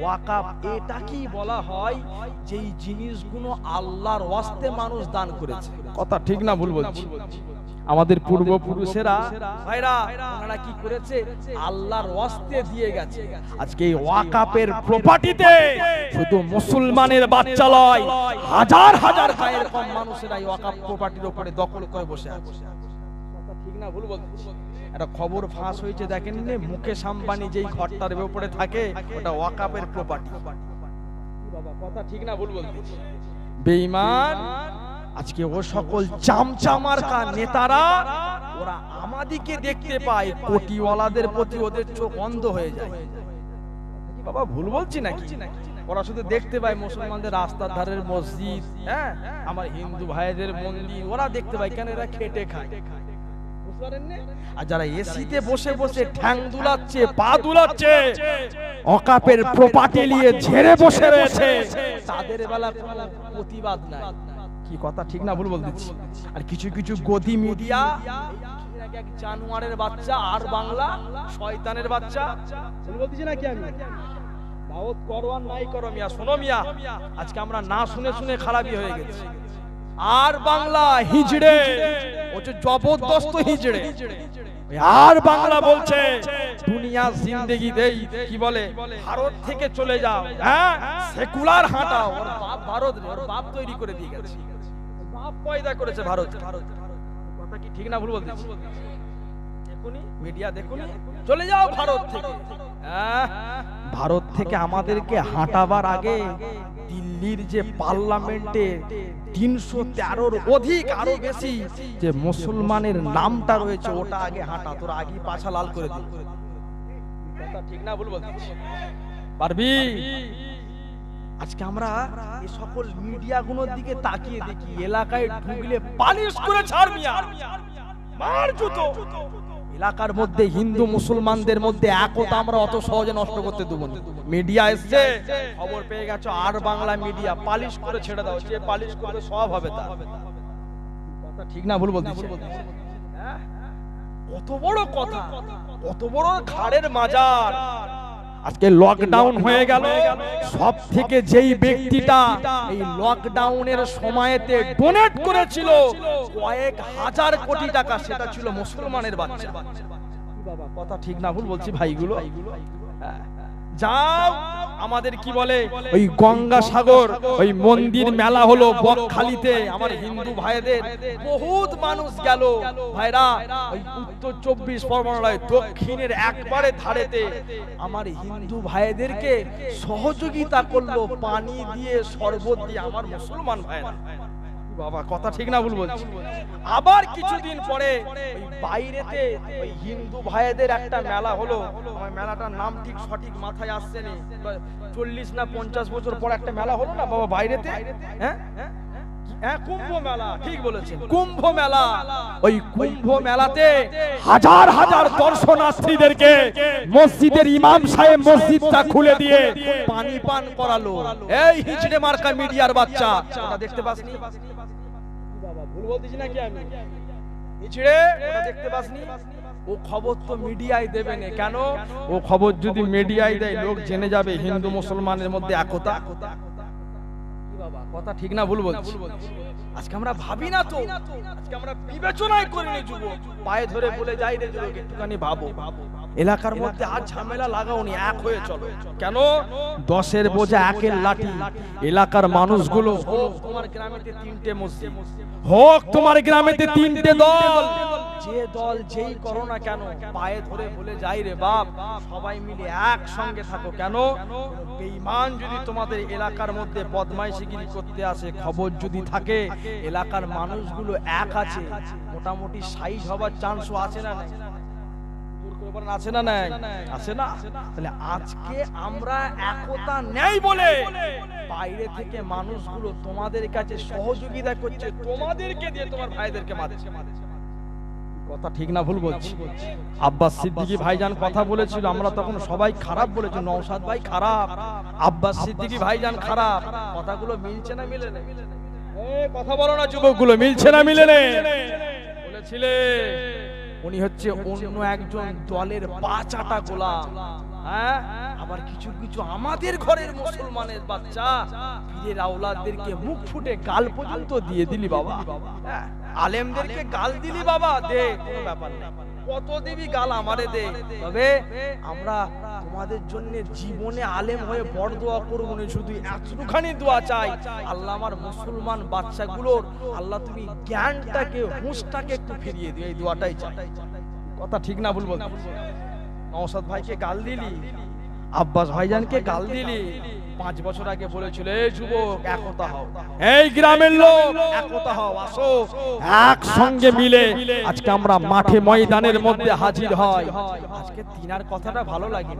ওয়াকাফ এটা কি বলা হয়, যেই জিনিসগুলো আল্লাহর ওয়াস্তে মানুষ দান করেছে। কথা ঠিক না ভুল বলছি? আমাদের পূর্বপুরুষেরা ভাইরা ওনারা কি করেছে? আল্লাহর ওয়াস্তে দিয়ে গেছে। আজকে এই ওয়াকাফের প্রপার্টিতে শুধু মুসলমানের বাচ্চা লয়, হাজার হাজার গায়ের কম মানুষেরা এই ওয়াকাফ প্রপার্টির উপরে দখল করে বসে আছে। ঠিক না ভুল বলছি? একটা খবর ফাঁস হয়েছে দেখেন, মুকেশ আম্বানি যেই ঘরটার উপরে থাকে ওটা ওয়াকাফের প্রপার্টি। বাবা কথা ঠিক না ভুল বলছি? বেঈমান আজকে ও সকল চামচামার্কা নেতারা ওরা আমাদিকে দেখতে পায়, কোটিওয়ালাদের প্রতি ওদের চোখ অন্ধ হয়ে যায়। বাবা ভুল বলছি নাকি? ওরা শুধু দেখতে পায় মুসলমানদের রাস্তার ধারের মসজিদ, হ্যাঁ আমার হিন্দু ভাইদের মন্দির, ওরা দেখতে পায় কেন এরা খেটে খায়। আর যারা এসিতে বসে বসে ঠ্যাং দুলাচ্ছে, পা দুলাচ্ছে, ওয়াকাফের প্রপার্টি নিয়ে ঝেড়ে বসে রয়েছে, তাদের বেলা কোনো প্রতিবাদ নাই। কি কথা ঠিক না ভুল বলতেছি? আর কিছু কিছু গদি মিডিয়া, এক জানোয়ারের বাচ্চা আর বাংলা শয়তানের বাচ্চা, ভুল বলতেছি নাকি আমি? দাওয়াত করো আর নাই করো মিয়া, শোনো মিয়া, আজকে আমরা না শুনে শুনে খারাপই হয়ে গেছি। আর বাংলা হিজড়ে, ও যে জবরদস্ত হিজড়ে। আর বাংলা বলছে দুনিয়া জিন্দেগি দেই, কি বলে ভারত থেকে চলে যাও, হ্যাঁ সেকুলার হাঁটাও। ওর বাপ ভারত, ওর বাপ তৈরি করে দিয়ে গেছে, বাপ পয়দা করেছে ভারত। কথা কি ঠিক না ভুল বলছি? দেখুনি মিডিয়া, দেখুনি চলে যাও ভারত থেকে। ভারত থেকে আমাদেরকে হাঁটাবার আগে দিল্লির যে পার্লামেন্টে 313-র অধিক আরো বেশি যে মুসলমানের নামটা রয়েছে ওটা আগে হাঁটা, তোরা আগে পাছা লাল করে দিল। কথা ঠিক না ভুল বলছি? পারবি? আজকে আমরা এই সকল মিডিয়াগুলোর দিকে তাকিয়ে দেখি, এলাকায় ঢুকলে পালিশ করে ছাড় মিয়া, মার জুতো। এলাকার মধ্যে হিন্দু মুসলমানদের মধ্যে একতা আমরা অত সহজে নষ্ট করতে দেব না। মিডিয়া এসছে, খবর পেয়ে গেছো, আর বাংলা মিডিয়া পালিশ করে ছেড়ে দাও, যে পালিশ করবে সব হবে তা। কথা ঠিক না ভুল বলছি? কত বড় কথা, কত বড় ঘাড়ের মাজার। আজকে লকডাউন হয়ে গেল, সব থেকে যেই ব্যক্তিটা এই লকডাউনের সময়তে ডোনেট করেছিল কয়েক হাজার কোটি টাকা, সেটা ছিল মুসলমানের বাচ্চা। বাবা কথা ঠিক না ভুল বলছি ভাইগুলো? যাও আমাদের কি বলে ওই গঙ্গাসাগর ওই মন্দির মেলা হলো বকখালিতে, আমার হিন্দু ভাইদের বহুত মানুষ গেল ভাইরা। ওই উত্তর 24 পরগনায় দক্ষিণের একবারে ধারেতে আমার হিন্দু ভাইদেরকে সহযোগিতা করলো পানি দিয়ে, শরবত দিয়ে, আমার মুসলমান ভাইরা। বাবা কথা ঠিক না ভুল বলছি? আবার কিছুদিন পরে বাইরেতে ওই হিন্দু ভাইদের একটা মেলা হলো, আমার মেলাটার নাম ঠিক সঠিক মাথায় আসছে না, 40 না 50 বছর পর একটা মেলা হলো না বাবা বাইরেতে, হ্যাঁ হ্যাঁ কুম্ভ মেলা, ঠিক বলেছেন কুম্ভ মেলা। ওই কুম্ভ মেলাতে হাজার হাজার দর্শনার্থীদেরকে মসজিদের ইমাম সাহেব মসজিদটা খুলে দিয়ে পানি পান করালো। এই হিজড়ে মার্কা মিডিয়ার বাচ্চা, ওটা দেখতে পাসনি? বাবা ভুল বলতেছি নাকি আমি? হিজড়ে ওটা দেখতে পাসনি? ও খবর তো মিডিয়ায় দেবে না কেন? ও খবর যদি মিডিয়ায় দেয় লোক জেনে যাবে হিন্দু মুসলমানের মধ্যে একতা। কথা ঠিক না ভুল বলছি? আজকে আমরা ভাবি না তো, আজকে আমরা বিবেচনাই করি না। যুবক পায়ে ধরে বলে যাই রে যুবক, একটুখানি ভাবো, এলাকার মধ্যে আর ঝামেলা লাগাওনি, এক হয়ে চলো। কেন 10-এর বোঝা 1-এর লাঠি। এলাকার মানুষগুলো হোক তোমার গ্রামেতে 3টে মসজিদ, হোক তোমার গ্রামেতে 3টে দল, যে দল যেই করো না কেন পায়ে ধরে বলে যাই রে বাপ, সবাই মিলে একসঙ্গে থাকো। কেন বেঈমান যদি তোমাদের এলাকার মধ্যে বদমাইশিগিরি করতে আসে, খবর যদি থাকে এলাকার মানুষগুলো এক আছে, মোটামুটি সাইজ হবার চান্সও আছে না নাই? আছে না নাই? আছে না? তাহলে আজকে আমরা একতা নেই বলে বাইরে থেকে মানুষগুলো তোমাদের কাছে সহযোগিতা করছে, তোমাদেরকে দিয়ে তোমার ভাইদেরকে মারছে। কথা ঠিক না ভুল বলছি? আব্বাস সিদ্দিকী ভাইজান কথা বলেছিল, আমরা তখন সবাই খারাপ বলেছি, নওশাদ ভাই খারাপ, আব্বাস সিদ্দিকী ভাইজান খারাপ। কথাগুলো মিলছে না মিলে না? কথা বলো না যুবকগুলো, মিলছে না মিলে না? বলেছিলে উনি হচ্ছে অন্য একজন দলের পা চাটা গোলাম। হ্যাঁ, আবার কিছু কিছু আমাদের ঘরের মুসলমানের বাচ্চা পীরের আওলাদদেরকে মুখ ফুটে গাল পর্যন্ত দিয়ে দিলি বাবা, আলেমদেরকে গাল দিলি বাবা, দে কোনো ব্যাপার নেই। কত দিবি গাল আমারে দে, তবে আমরা তোমাদের জন্য জীবনে আলেম হয়ে বড় দোয়া করবো না, শুধু এতটুখানি দোয়া চাই, আল্লাহ আমার মুসলমান বাচ্চাগুলোর আল্লাহ তুমি জ্ঞানটাকে হুঁশটাকে একটু ফিরিয়ে দিও, এই দোয়াটাই চাই। কথা ঠিক না ভুল বলছি? নওশাদ ভাইকে গাল দিলি, আব্বাস ভাইজানকে গাল দিলি, 5 বছর আগে বলেছিল এই যুবক একতা হও, এই গ্রামের লোক একতা হও, আসো একসঙ্গে মিলে আজকে আমরা মাঠে ময়দানের মধ্যে হাজির হয়। আজকে তিনার কথাটা ভালো লাগে,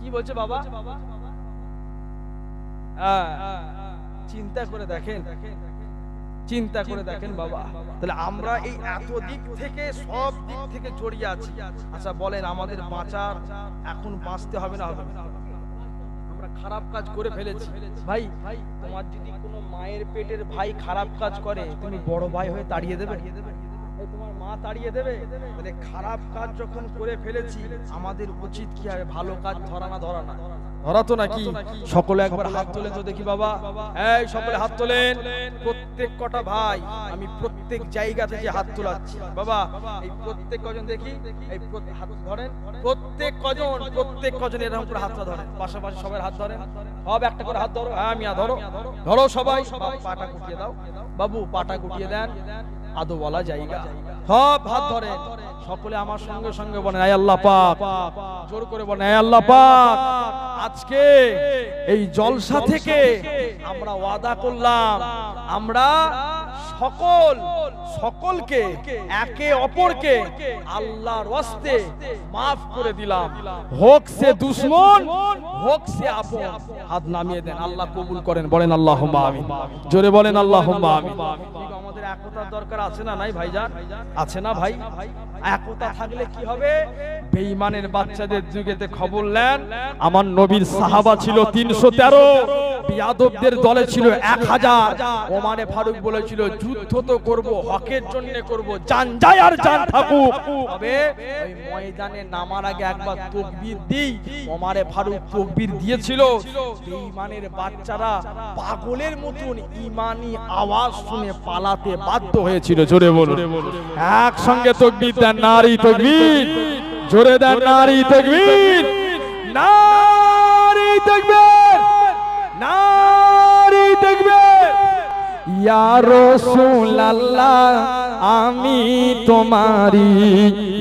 কি বলছে বাবা? চিন্তা করে দেখেন, চিন্তা করে দেখেন বাবা, তাহলে আমরা এই এত দিক থেকে সব দিক থেকে জড়িয়ে আছি। আচ্ছা বলেন, আমাদের বাঁচার এখন বাঁচতে হবে না হবে না? আমরা খারাপ কাজ করে ফেলেছি। ভাই তোমার যদি কোনো মায়ের পেটের ভাই খারাপ কাজ করে, তুমি বড় ভাই হয়ে তাড়িয়ে দেবে? তোমার মা তাড়িয়ে দেবে? তাহলে খারাপ কাজ যখন করে ফেলেছি, আমাদের উচিত কি হবে? ভালো কাজ ধরা না ধরা না ধরা তো নাকি? সকলে একবার হাত তোলেন তো দেখি বাবা, এই সকলে হাত তোলেন, প্রত্যেক কটা ভাই আমি প্রত্যেক জায়গা থেকে হাত তোলাচ্ছি বাবা, এই প্রত্যেক কজন দেখি, এই হাত ধরেন, প্রত্যেক কজন এরকম করে হাতটা ধরেন, পাশাপাশি সবাই হাত ধরেন, সব একটা করে হাত ধরো, হ্যাঁ মিয়া ধরো ধরো সবাই, পাটা গুটিয়ে দাও বাবু, পাটা গুটিয়ে দেন, আদোওয়ালা জায়গা, সব হাত ধরেন, সকলে আমার সঙ্গে সঙ্গে বলেন আয় আল্লাহ পাক, জোর করে বলেন আয় আল্লাহ পাক, আজকে এই জলসা থেকে আমরা ওয়াদা করলাম, আমরা সকলকে একে অপরকে আল্লাহর ওয়াস্তে মাফ করে দিলাম, হোক সে দুশমন হোক সে আপন। হাত নামিয়ে দেন, আল্লাহ কবুল করেন, বলেন আল্লাহুম্মা আমিন, জোরে বলেন আল্লাহুম্মা আমিন। আমাদের একতার দরকার আছে না নাই ভাইজান? আছে না ভাই? একতা থাকলে কি হবে? বেঈমানের বাচ্চাদের যুগেতে খবর নেন, আমার নবীর সাহাবা ছিল 313, বিয়াদবদের দলে ছিল 1000। ওমারে ফারুক বলেছিল যুদ্ধ তো করব, হকের জন্য করব, জান যায় আর জান থাকুক, তবে ওই ময়দানে নামার আগে একবার তাকবীর দিই। ওমারে ফারুক তাকবীর দিয়েছিল, বেঈমানের বাচ্চারা পাগলের মতন ঈমানি আওয়াজ শুনে পালাতে বাধ্য হয়েছিল। জোরে বলুন একসঙ্গে তাকবীর দেন, নারী তাকবীর, জোরে দেন নারী তাকবীর, নারী তাকবীর, নারী তাকবীর। ইয়া রাসূলুল্লাহ আমি তোমারি,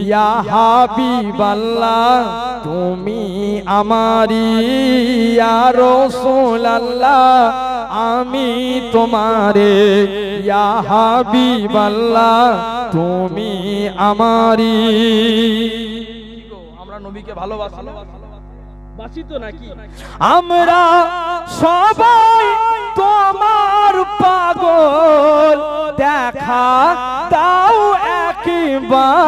ইয়া হাবিবাল্লাহ তুমি আমারি, ইয়া রাসূলুল্লাহ আমি তোমারে, ইয়া হাবিবাল্লাহ তুমি আমারি। আমরা নবীকে ভালোবাসি তো নাকি? আমরা সবাই তোমার পাগল, দেখা দাও একবার,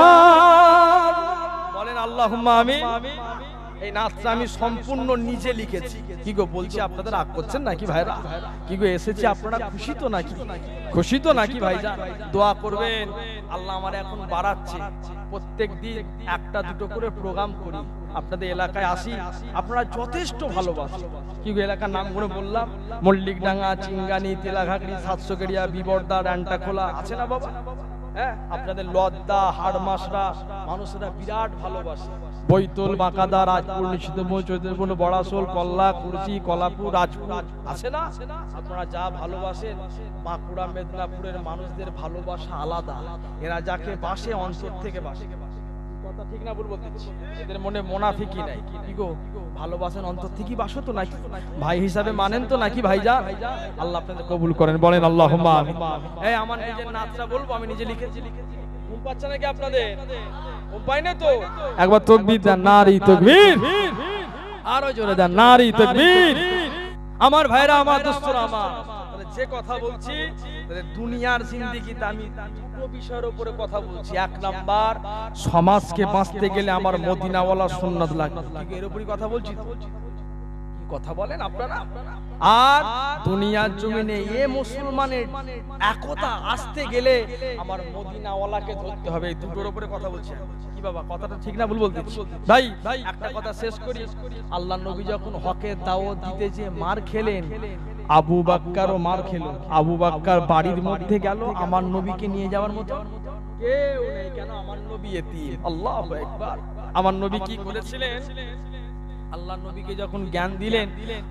বলেন আল্লাহুম্মা আমিন। এই নাচটা আমি সম্পূর্ণ নিজে লিখেছি। কি গো বলছি, আপনাদের রাগ করছেন নাকি ভাইরা? কি গো এসেছি, আপনারা খুশি তো নাকি? খুশি তো নাকি ভাইজান? দোয়া করবেন, আল্লাহ আমার এখন বাড়াচ্ছে, প্রত্যেক দিন একটা দুটো করে প্রোগ্রাম করি, আপনাদের এলাকায় আসি, আপনারা যথেষ্ট ভালোবাসেন। কি গো এলাকার নামগুলো বললাম, মল্লিকডাঙ্গা, চিঙ্গানি, তেলাঘাগড়ি, 700 গেড়িয়া, বিবর্দা, ডান্টাখোলা, আছে না বাবা? হ্যাঁ, আপনাদের লদ্দা, হাড়মাসরা মানুষরা বিরাট ভালোবাসে। বৈতল, বাঁকাদা, রাজপুর, নিশিতপুর, চৈতন্যপুর, বড়াশোল, কল্লা, কুরচি, কলাপুর, রাজপুর, আছে না? আপনারা যা ভালোবাসেন, বাঁকুড়া, মেদিনীপুরের মানুষদের ভালোবাসা আলাদা, এরা যাকে বাসে অন্তর থেকে বাসে। কথা ঠিক না ভুল বলতেছি? এদের মনে মুনাফিকি নাই। কি গো ভালোবাসেন অন্তর থেকে বাসো তো নাকি? ভাই হিসাবে মানেন তো নাকি ভাইজান? আল্লাহ আপনাদের কবুল করেন, বলেন আল্লাহুম্মা আমিন। এই আমার নিজের নাচটা বলবো, আমি নিজে লিখেছি। ঘুম পাচ্ছে নাকি আপনাদের? ঘুম পাই না তো? একবার তাকবীর দেন, নারী তাকবীর, আরো জোরে দেন, নারী তাকবীর। আমার ভাইরা, আমার দোস্তরা, আমার যে কথা বলছি, দুনিয়ার জিন্দেগিতে আমি দুটো বিষয়ের উপরে কথা বলছি। 1 নাম্বার, সমাজকে বাঁচতে গেলে আমার মদিনাওয়ালা সুন্নাত লাগবে, এর উপরই কথা বলছি। কথা বলেন আপনারা? আর দুনিয়ার জমিনে এ মুসলমানের একতা আসতে গেলে আমার মদিনাওয়ালাকে ধরতে হবে, এই দুটোর উপরে কথা বলছি। কি বাবা কথাটা ঠিক না ভুল বলতেছি? ভাই একটা কথা শেষ করি, আল্লাহর নবী যখন হকের দাওয়াত দিতে যে মার খেলেন, আবু বাক্কারও মার খেলো। আবু বাক্কার বাড়ির মধ্যে গেল আমার নবীকে নিয়ে যাওয়ার মতো, কেউ নেই। কেন? আমার নবী এতিম। আল্লাহু আকবার। আমার নবী কি করেছিলেন? আল্লাহ নবীকে যখন জ্ঞান দিলেন,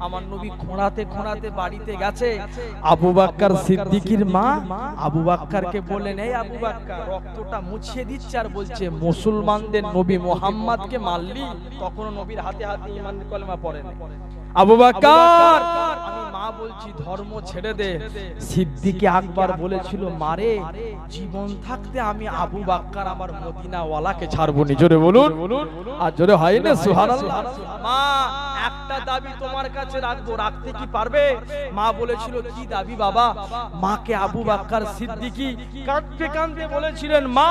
আমার নবী খোঁড়াতে খোঁড়াতে বাড়িতে গেছে। আবু বকর সিদ্দিকীর মা আবু বকরকে বললেন, এই আবু বকর, রক্তটা মুছিয়ে দিচ্ছে আর বলছে মুসলমানদের নবী মুহাম্মদকে মারলি। তখন নবীর হাতে হাতে ঈমান কলেমা পড়েন। আবু বকর, আমি মা বলছি ধর্ম ছেড়ে দে। সিদ্দিক আকবর বলেছিল, মারে জীবন থাকতে আমি আবু বকর আমার মদিনা ওয়ালাকে ছাড়বো নি। জোরে বলুন, আর জোরে হয় না সুবহানাল্লাহ। মা, একটা দাবি তোমার কাছে রাখবো, রাখতে কি পারবে? মা বলেছিল, কি দাবি বাবা? মাকে আবু বকর সিদ্দিকী কাঁদতে কাঁদতে বলেছিলেন, মা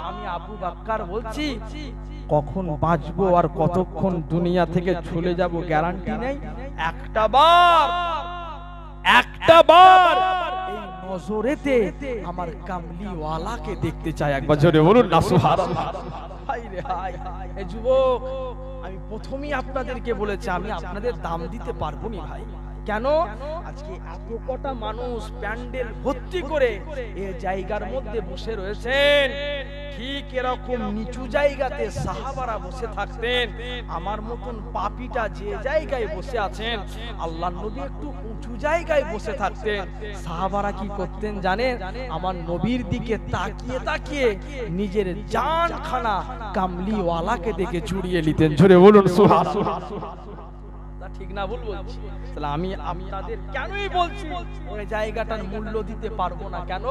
আমি আবু বকর বলছি, কখন বাঁচবো আর কতক্ষণ দুনিয়া থেকে চলে যাব গ্যারান্টি নেই। একটা বার এই নজরেতে আমার কামলিওয়ালাকে দেখতে চাই। একবার জোরে বলুন না সুবহানাল্লাহ। হায় রে হায়। এই যুবক, আমি প্রথমেই আপনাদেরকে বলেছি, আমি আপনাদের দাম দিতে পারবো না ভাই। কেন? আজকে এত কটা মানুষ প্যান্ডেল ভর্তি করে এই জায়গার মধ্যে বসে রয়েছেন, ঠিক এরকম নিচু জায়গাতে সাহাবারা বসে থাকতেন। আমার মতন পাপীটা যে জায়গায় বসে আছেন, আল্লাহর নবী একটু উঁচু জায়গায় বসে থাকতেন। সাহাবারা কি করতেন জানেন? আমার নবীর দিকে তাকিয়ে তাকিয়ে নিজের জানখানা কামলিওয়ালাকে দেখে চুরিয়ে নিতেন। জোরে বলুন সুবহানাল্লাহ। ঠিক না ভুল বলছি? তাহলে আমি আপনাদের কেনই বলছি ওই জায়গাটার মূল্য দিতে পারবো না। কেন?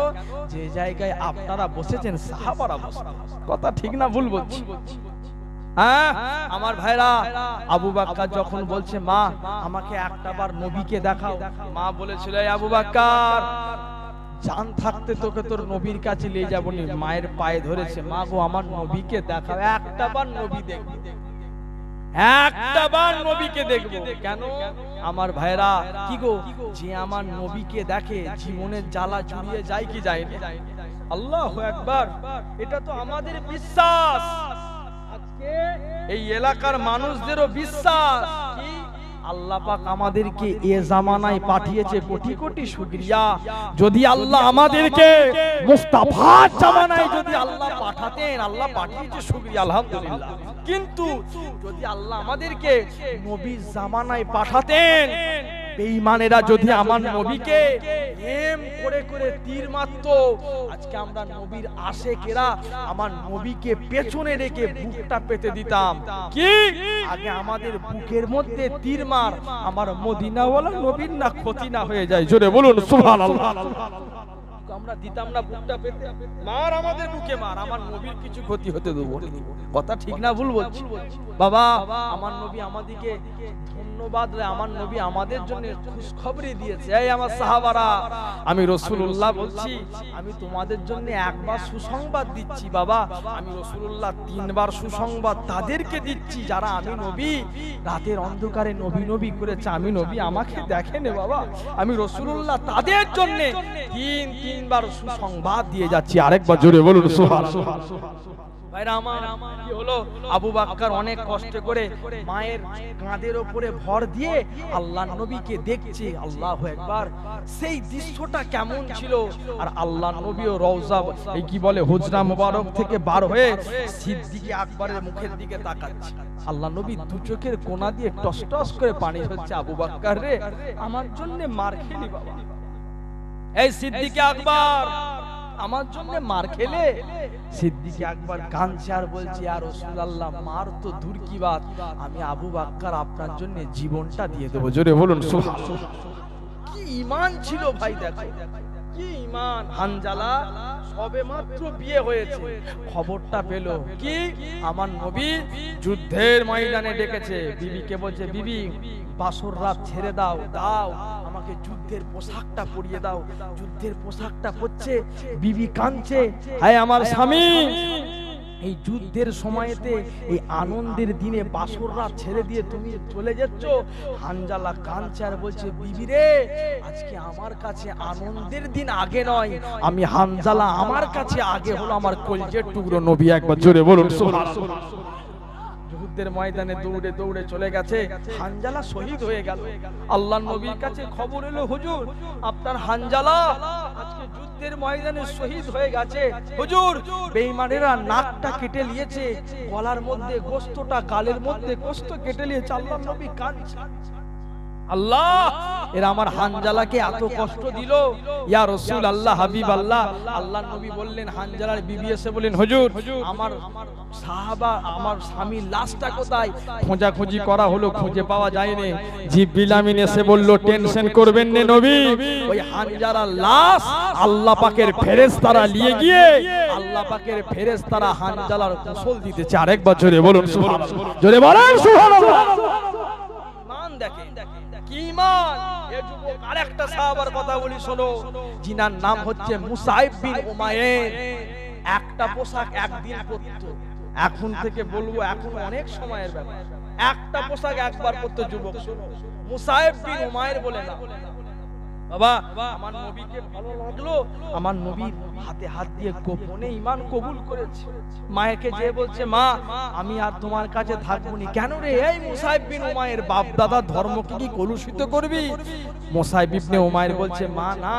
যে জায়গায় আপনারা বসেছেন সাহাবারা বসেছেন। কথা ঠিক না ভুল বলছি? হ্যাঁ আমার ভাইরা, আবু বকর যখন বলছে, মা আমাকে একটাবার নবীকে দেখাও, মা বলেছিল, এই আবু বকর, জান থাকতে তোকে তোর নবীর কাছে নিয়ে যাবো নি। মায়ের পায়ে ধরেছে, মা গো আমার নবীকে দেখাও, একটাবার নবী দেখবো, একটাবার নবীকে দেখবো। কেন? আমার ভাইরা, কি গো, যে আমার নবীকে দেখে জীবনের জ্বালা জুড়িয়ে যায় কি যায় না? আল্লাহু আকবার। এটা তো আমাদের বিশ্বাস, আজকে এই এলাকার মানুষদেরও বিশ্বাস। কি? আল্লাহ পাক আমাদেরকে এ জামানায় পাঠিয়েছে, কোটি কোটি শুকরিয়া। যদি আল্লাহ আমাদেরকে মুস্তাফার জামানায় যদি আল্লাহ পাঠাতেন, আল্লাহ পাঠিয়েছে, শুকরিয়া আলহামদুলিল্লাহ। কিন্তু যদি আল্লাহ আমাদেরকে নবীর জামানায় পাঠাতেন, বেঈমানেরা যদি আমার নবীকে এম করে করে তীর মারতো, আজকে আমরা নবীর আশেকেরা আমার নবীকে পেছনে রেখে বুকটা পেতে দিতাম। কি? আগে আমাদের বুকের মধ্যে তীর মার, আমার মদিনাওয়ালা নবীর না ক্ষতি না হয়ে যায়। জোরে বলুন সুবহানাল্লাহ। আমরা দিতাম না বুকটা পেতে? মার, আমাদের বুকে মার, আমার নবীর কিছু ক্ষতি হতে দেবো। কথা ঠিক না ভুল বলছি? বাবা, আমার নবী আমাদেরকে ধন্যবাদ, আমার নবী আমাদের জন্য খুশখবরি দিয়েছে। এই আমার সাহাবারা, আমি রাসূলুল্লাহ বলছি, আমি তোমাদের জন্য একবার সুসংবাদ দিচ্ছি বাবা। আমি রাসূলুল্লাহ তিনবার সুসংবাদ তাদেরকে দিচ্ছি যারা আমি নবী রাতের অন্ধকারে নবী নবী করেছে। আমি নবী আমাকে দেখেনে বাবা, আমি রাসূলুল্লাহ তাদের জন্য তিনবার সুসংবাদ দিয়ে যাচ্ছি। আরেকবার জোরে বলুন সুবহানাল্লাহ। ভাইরা আমার, কি হলো? আবু বকর অনেক কষ্ট করে মায়ের কাঁধের উপরে ভর দিয়ে আল্লাহর নবীকে দেখছে। আল্লাহু আকবার। সেই দৃশ্যটা কেমন ছিল! আর আল্লাহর নবীও রওজা, এই কি বলে, হুজরা মোবারক থেকে বার হয়ে সিদ্দিক আকবরের মুখের দিকে তাকাচ্ছে। আল্লাহর নবী দু চোখের কোনা দিয়ে টস টস করে পানি হচ্ছে। আবু বকর রে, আমার জন্য মার খেলি বাবা। এই সিদ্দিক আকবর, আমার জন্য মার খেলে? সিদ্দিক আকবর কাঁদছে আর বলছে, ইয়া রাসূলুল্লাহ, মার তো দূর কি বাত, আমি আবু বকর আপনার জন্য জীবনটা দিয়ে দেবো। জোরে বলুন সুবহানাল্লাহ। কি ঈমান ছিল ভাই, দেখো কি ঈমান। হানজালা সবে মাত্র বিয়ে হয়েছে, খবরটা পেল কি আমার নবী যুদ্ধের ময়দানে ডেকেছে। বিবিকে বলছে, বিবি বাসর রাত ছেড়ে দাও, দাও আমাকে যুদ্ধের পোশাকটা পরিয়ে দাও। যুদ্ধের পোশাকটা পরছে, বিবি কাঁদছে, হায় আমার স্বামী, এই যুদ্ধের সময়তে এই আনন্দের দিনে বাসর রাত ছেড়ে দিয়ে তুমি চলে যাচ্ছ। হানজালা কাঁদছে আর বলছে, বিবি রে, আজকে আমার কাছে আনন্দের দিন আগে নয়, আমি হানজালা, আমার কাছে আগে হলো আমার কলিজার টুকরো নবী। একবার জোরে বলুন সুবহানাল্লাহ। যুদ্ধের ময়দানে দৌড়ে দৌড়ে চলে গেছে, হানজালা শহীদ হয়ে গেল। আল্লাহর নবীর কাছে খবর এলো, হুজুর আপনার হানজালা আজকে যুদ্ধের ময়দানে শহীদ হয়ে গেছে। হুজুর বেঈমানেরা নাকটা কেটে নিয়েছে, গলার মধ্যে গোশতটা, গালের মধ্যে গোশত কেটে নিয়েছে। আল্লাহর নবী কাঁদছে, আল্লাহ এরা আমার হানজালাকে এত কষ্ট দিল, ইয়া রাসূল আল্লাহ, হাবিব আল্লাহ। আল্লাহর নবী বললেন, হানজালার বিবি এসে বলেন, হুজুর আমার সাহাবা, আমার স্বামীর লাশটা কোথায়? খোঁজাখুঁজি করা হলো, খুঁজে পাওয়া যায়নি। জিবরিল আমিন এসে বলল, টেনশন করবেন না নবী, ওই হানজালার লাশ আল্লাহ পাকের ফেরেশতারা নিয়ে গিয়ে আল্লাহ পাকের ফেরেশতারা হানজালার গোসল দিতেছে। আরেকবার জোরে বলুন সুবহানাল্লাহ, জোরে বলেন সুবহানাল্লাহ। ঈমান দেখেন কি ঈমান। এই যুবক আরেকটা সাহাবার কথা বলি শোনো, যিনার নাম হচ্ছে মুসাইব বিন উমাইর। একটা পোশাক একদিন পরতো, এখন থেকে বলবো এখন অনেক সময়ের ব্যাপার, একটা পোশাক একবার পরতো যুবক। শোনো, মুসাইব বিন উমাইর বলে না, বাবা আমার নবীকে ভালো লাগলো, আমার নবীর হাতে হাত দিয়ে গোপনে ঈমান কবুল করেছে। মায়েকে যে বলছে, মা আমি আর তোমার কাছে থাকবো না। কেন রে? এই মুসাইব বিন উমাইর বাপ দাদা ধর্মকে কি কলুষিত করবি? মুসাইব ইবনে উমাইর বলছে, মা না,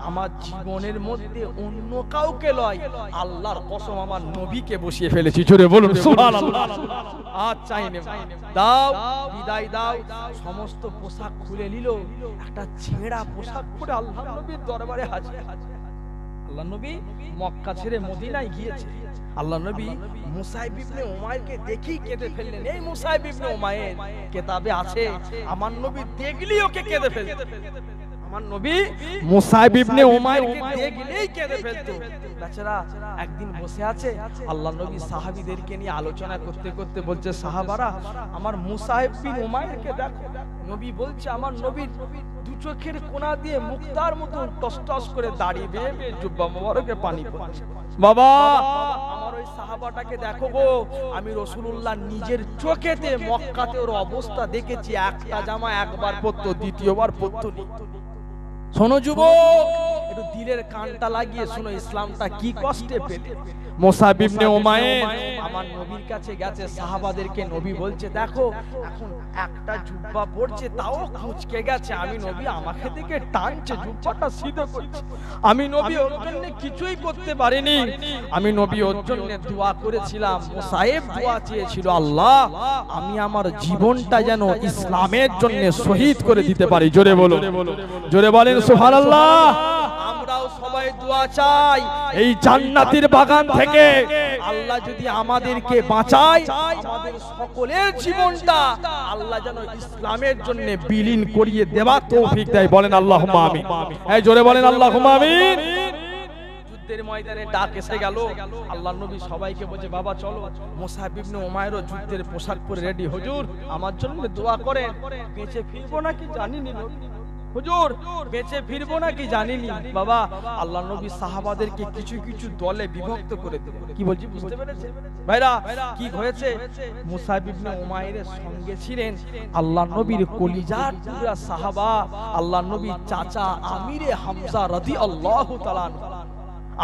আমার জীবনের মধ্যে অন্য কাউকে লয়, আল্লাহর কসম আমার নবীকে বসিয়ে ফেলেছি। জোরে বলুন সুবহানাল্লাহ। আচ্ছা দাও, বিদায় দাও। সমস্ত পোশাক খুলে নিল, একটা ছেঁড়া পোশাক পরে আল্লাহর নবীর দরবারে হাজির। আল্লাহর নবী মক্কা ছেড়ে মদিনায় গিয়েছে। আল্লাহর নবী মুসাইব ইবনে উমাইরকে দেখি কেঁদে ফেললেন। এই মুসাইব ইবনে উমাইর কিতাবে আছে, আমার নবী দেখলেই ওকে কেঁদে ফেলতো। আমার নবী মুসাইব ইবনে উমাইরকে দেখলেই কেঁদে ফেলতো। বেচারা একদিন বসে আছে, আল্লাহর নবী সাহাবীদেরকে নিয়ে আলোচনা করতে করতে বলছে, সাহাবারা আমার মুসাইব বিন উমাইরকে দেখো। নবী বলছে, আমার নবীর দু চোখের কোণা দিয়ে মুক্তার মতো টসটস করে দাড়ি বেয়ে বেয়ে জুব্বা মোবারকে পানি পড়ছে। বাবা আমার ওই সাহাবাটাকে দেখো গো, আমি রাসূলুল্লাহ নিজের চোখেতে মক্কাতে ওর অবস্থা দেখেছি। একটা জামা একবার পরতো, দ্বিতীয়বার পরতো না। শোনো যুবক, একটু দিলের কানটা লাগিয়ে শোনো, ইসলামটা কি কষ্টে পেতে। মুসাইব ইবনে উমাইর আমার নবীর কাছে গেছে, সাহাবাদেরকে নবী বলছে, দেখো এখন একটা জুব্বা পড়ছে, তাও কুঁচকে গেছে। আমি নবী আমাকে দিকে টানছে, জুব্বাটা সিধা করছে। আমি নবী ওর জন্য কিছুই করতে পারিনি। আমি নবী ওর জন্য দোয়া করেছিলাম। মুসাইব দোয়া চেয়েছিল, আল্লাহ আমি আমার জীবনটা যেন ইসলামের জন্য শহীদ করে দিতে পারি। জোরে বলো, জোরে বলেন সুবহানাল্লাহ। আমরাও সবাই দোয়া চাই, এই জান্নাতের বাগান থেকে আল্লাহ যদি আমাদেরকে বাঁচায়, আমাদের সকলের জীবনটা আল্লাহ যেন ইসলামের জন্য বিলীন করিয়ে দেওয়ার তৌফিক দেয়। বলেন আল্লাহুম্মা আমিন। এই জোরে বলেন আল্লাহুম্মা আমিন। যুদ্ধের ময়দানে ডাক এসে গেল, আল্লাহর নবী সবাইকে বলছে, বাবা চলো। মুসাইব ইবনে উমাইরও যুদ্ধের পোশাক পরে রেডি, হুজুর আমার জন্য দোয়া করেন, বেঁচে ফিরবো নাকি জানিনি হুজুর, বেঁচে ফিরবো নাকি জানিনি। বাবা আল্লাহর নবী সাহাবাদেরকে কিছু কিছু দলে বিভক্ত করে দিলেন। কি বলছি বুঝতে পেরেছেন ভাইরা? কি হয়েছে? মুসাইব ইবনে উমাইরের সঙ্গে ছিলেন আল্লাহর নবীর কলিজার টুকরা সাহাবা, আল্লাহর নবীর চাচা আমিরে হামজা রাদিয়াল্লাহু তাআলা।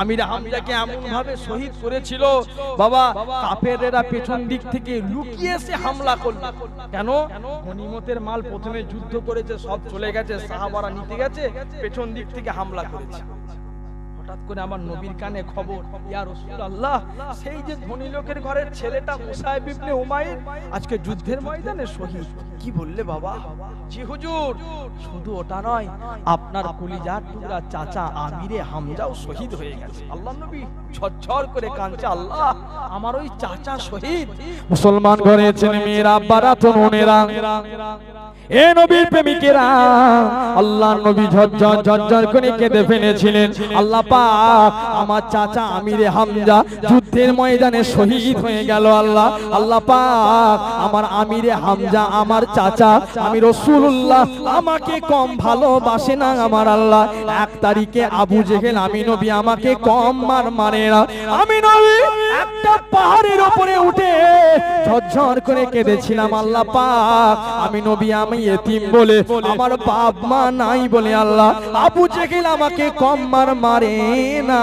আমির হামজাকে এমন ভাবে শহীদ করেছিল, বাবা কাফেররা পেছন দিক থেকে লুকিয়ে এসে হামলা করল। কেন? গনিমতের মাল প্রথমে যুদ্ধ করেছে, সব চলে গেছে, সাহাবারা নিতে গেছে, পেছন দিক থেকে হামলা করেছে। হঠাৎ করে আমার নবীর কানে খবর, ইয়া রাসূলুল্লাহ সেই যে ধনী লোকের ঘরের ছেলেটা মুসাইব ইবনে উমাইর আজকে যুদ্ধের ময়দানে শহীদ। কি বললে বাবা? জি হুজুর, শুধু ওটা নয়, আপনার কলিজার টুকরা চাচা আমিরে হামজাও শহীদ হয়ে গেছে। আল্লাহর নবী ঝরঝর করে কাঁদছে, আল্লাহ আমার ওই চাচা শহীদ। মুসলমান ঘরে ছেলে মেয়েরা, আব্বারা তরুণেরা, এ নবীর প্রেমিকেরা, আল্লাহর নবী ঝরঝর ঝরঝর করে কেঁদে ফেলেছিলেন। আল্লাহ পাক আমার চাচা আমিরে হামজা যুদ্ধের ময়দানে শহীদ হয়ে গেল। আল্লাহ, আল্লাহ পাক আমার আমিরে হামজা, আমার চাচা, আমি রাসূলুল্লাহ আমাকে কম ভালোবাসে না আমার আল্লাহ। 1 তারিখে আবু জেহেল আমি নবী আমাকে কম মারে না। আমি নবী একটা পাহাড়ের উপরে উঠে ঝরঝর করে কেঁদেছিলাম আল্লাহ পাক আমি নবী আমি এতিম বলে আমার বাপ মা নাই বলে আল্লাহ আবু জেহেল আমাকে কম মারে না।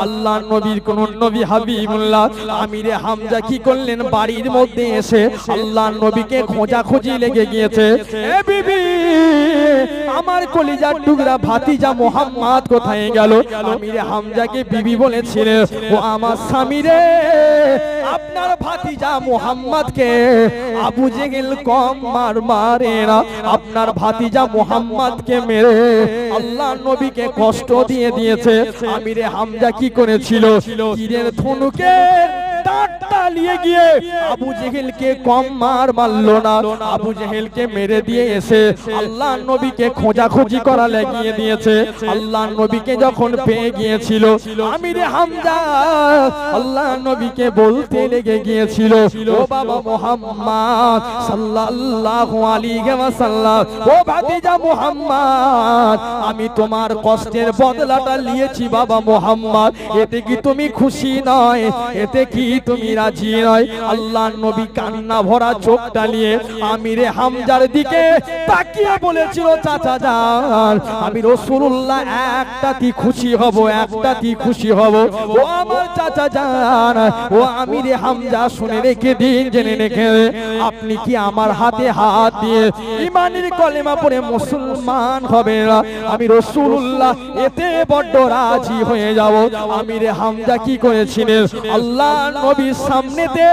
আল্লাহ নবীর কোন নবী হাবিবুল্লাহ আমিরে হামজা কি করলেন বাড়ির মধ্যে এসে আল্লাহ নবীকে খোঁজাখুঁজি লেগে গিয়েছে। এ বিবি আমার কলিজার টুকরা ভাতিজা মোহাম্মদ কোথায় গেল? আমিরে হামজাকে বিবি বলেছিলেন ও আমার স্বামী রে আপনার ভাতিজা মোহাম্মদকে আবু জেহেল কম মারে না, আপনার ভাতিজা মোহাম্মদকে মেরে আল্লাহ নবীকে কষ্ট দিয়ে দিয়েছে। আমিরে হামজা কি করেছিল? তীরের ধনুকের দাঁতটা নিয়ে গিয়ে আবু জেহেলকে কম মারলো না, আবু জেহেলকে মেরে দিয়ে এসে আল্লাহ নবীকে খোঁজাখুঁজি করা লাগিয়ে দিয়েছে। আল্লাহ নবীকে যখন পেয়ে গিয়েছিল আমিরে হামজা আল্লাহ নবীকে বলতে লেগে গিয়েছিল ও বাবা মুহাম্মদ সাল্লাল্লাহু আলাইহি ওয়াসাল্লাম, ও ভাতিজা মুহাম্মদ আমি তোমার কষ্টের বদলাটা নিয়েছি বাবা মুহাম্মদ, এতে কি তুমি খুশি নয়? এতে কি তুমি রাজি নয়? আল্লাহ নবী কান্না ভরা চোখটা নিয়ে আমিরে হামজার দিকে তাকিয়ে বলেছিল চাচা যান আমি রাসূলুল্লাহ একটাতে খুশি হব, একটাতে খুশি হব। ও আমার চাচা যান ও আমিরে হামজা শুনে রেখে দিন, জেনে রেখে আপনি কি আমার হাতে হাত দিয়ে ঈমানের কলেমা পড়ে মুসলমান হবে না? আমি রাসূলুল্লাহ এতে বড় রাজি হয়ে যাব। আমিরে হামজা কি করেছিলেন? আল্লাহ নবীর সামনেতে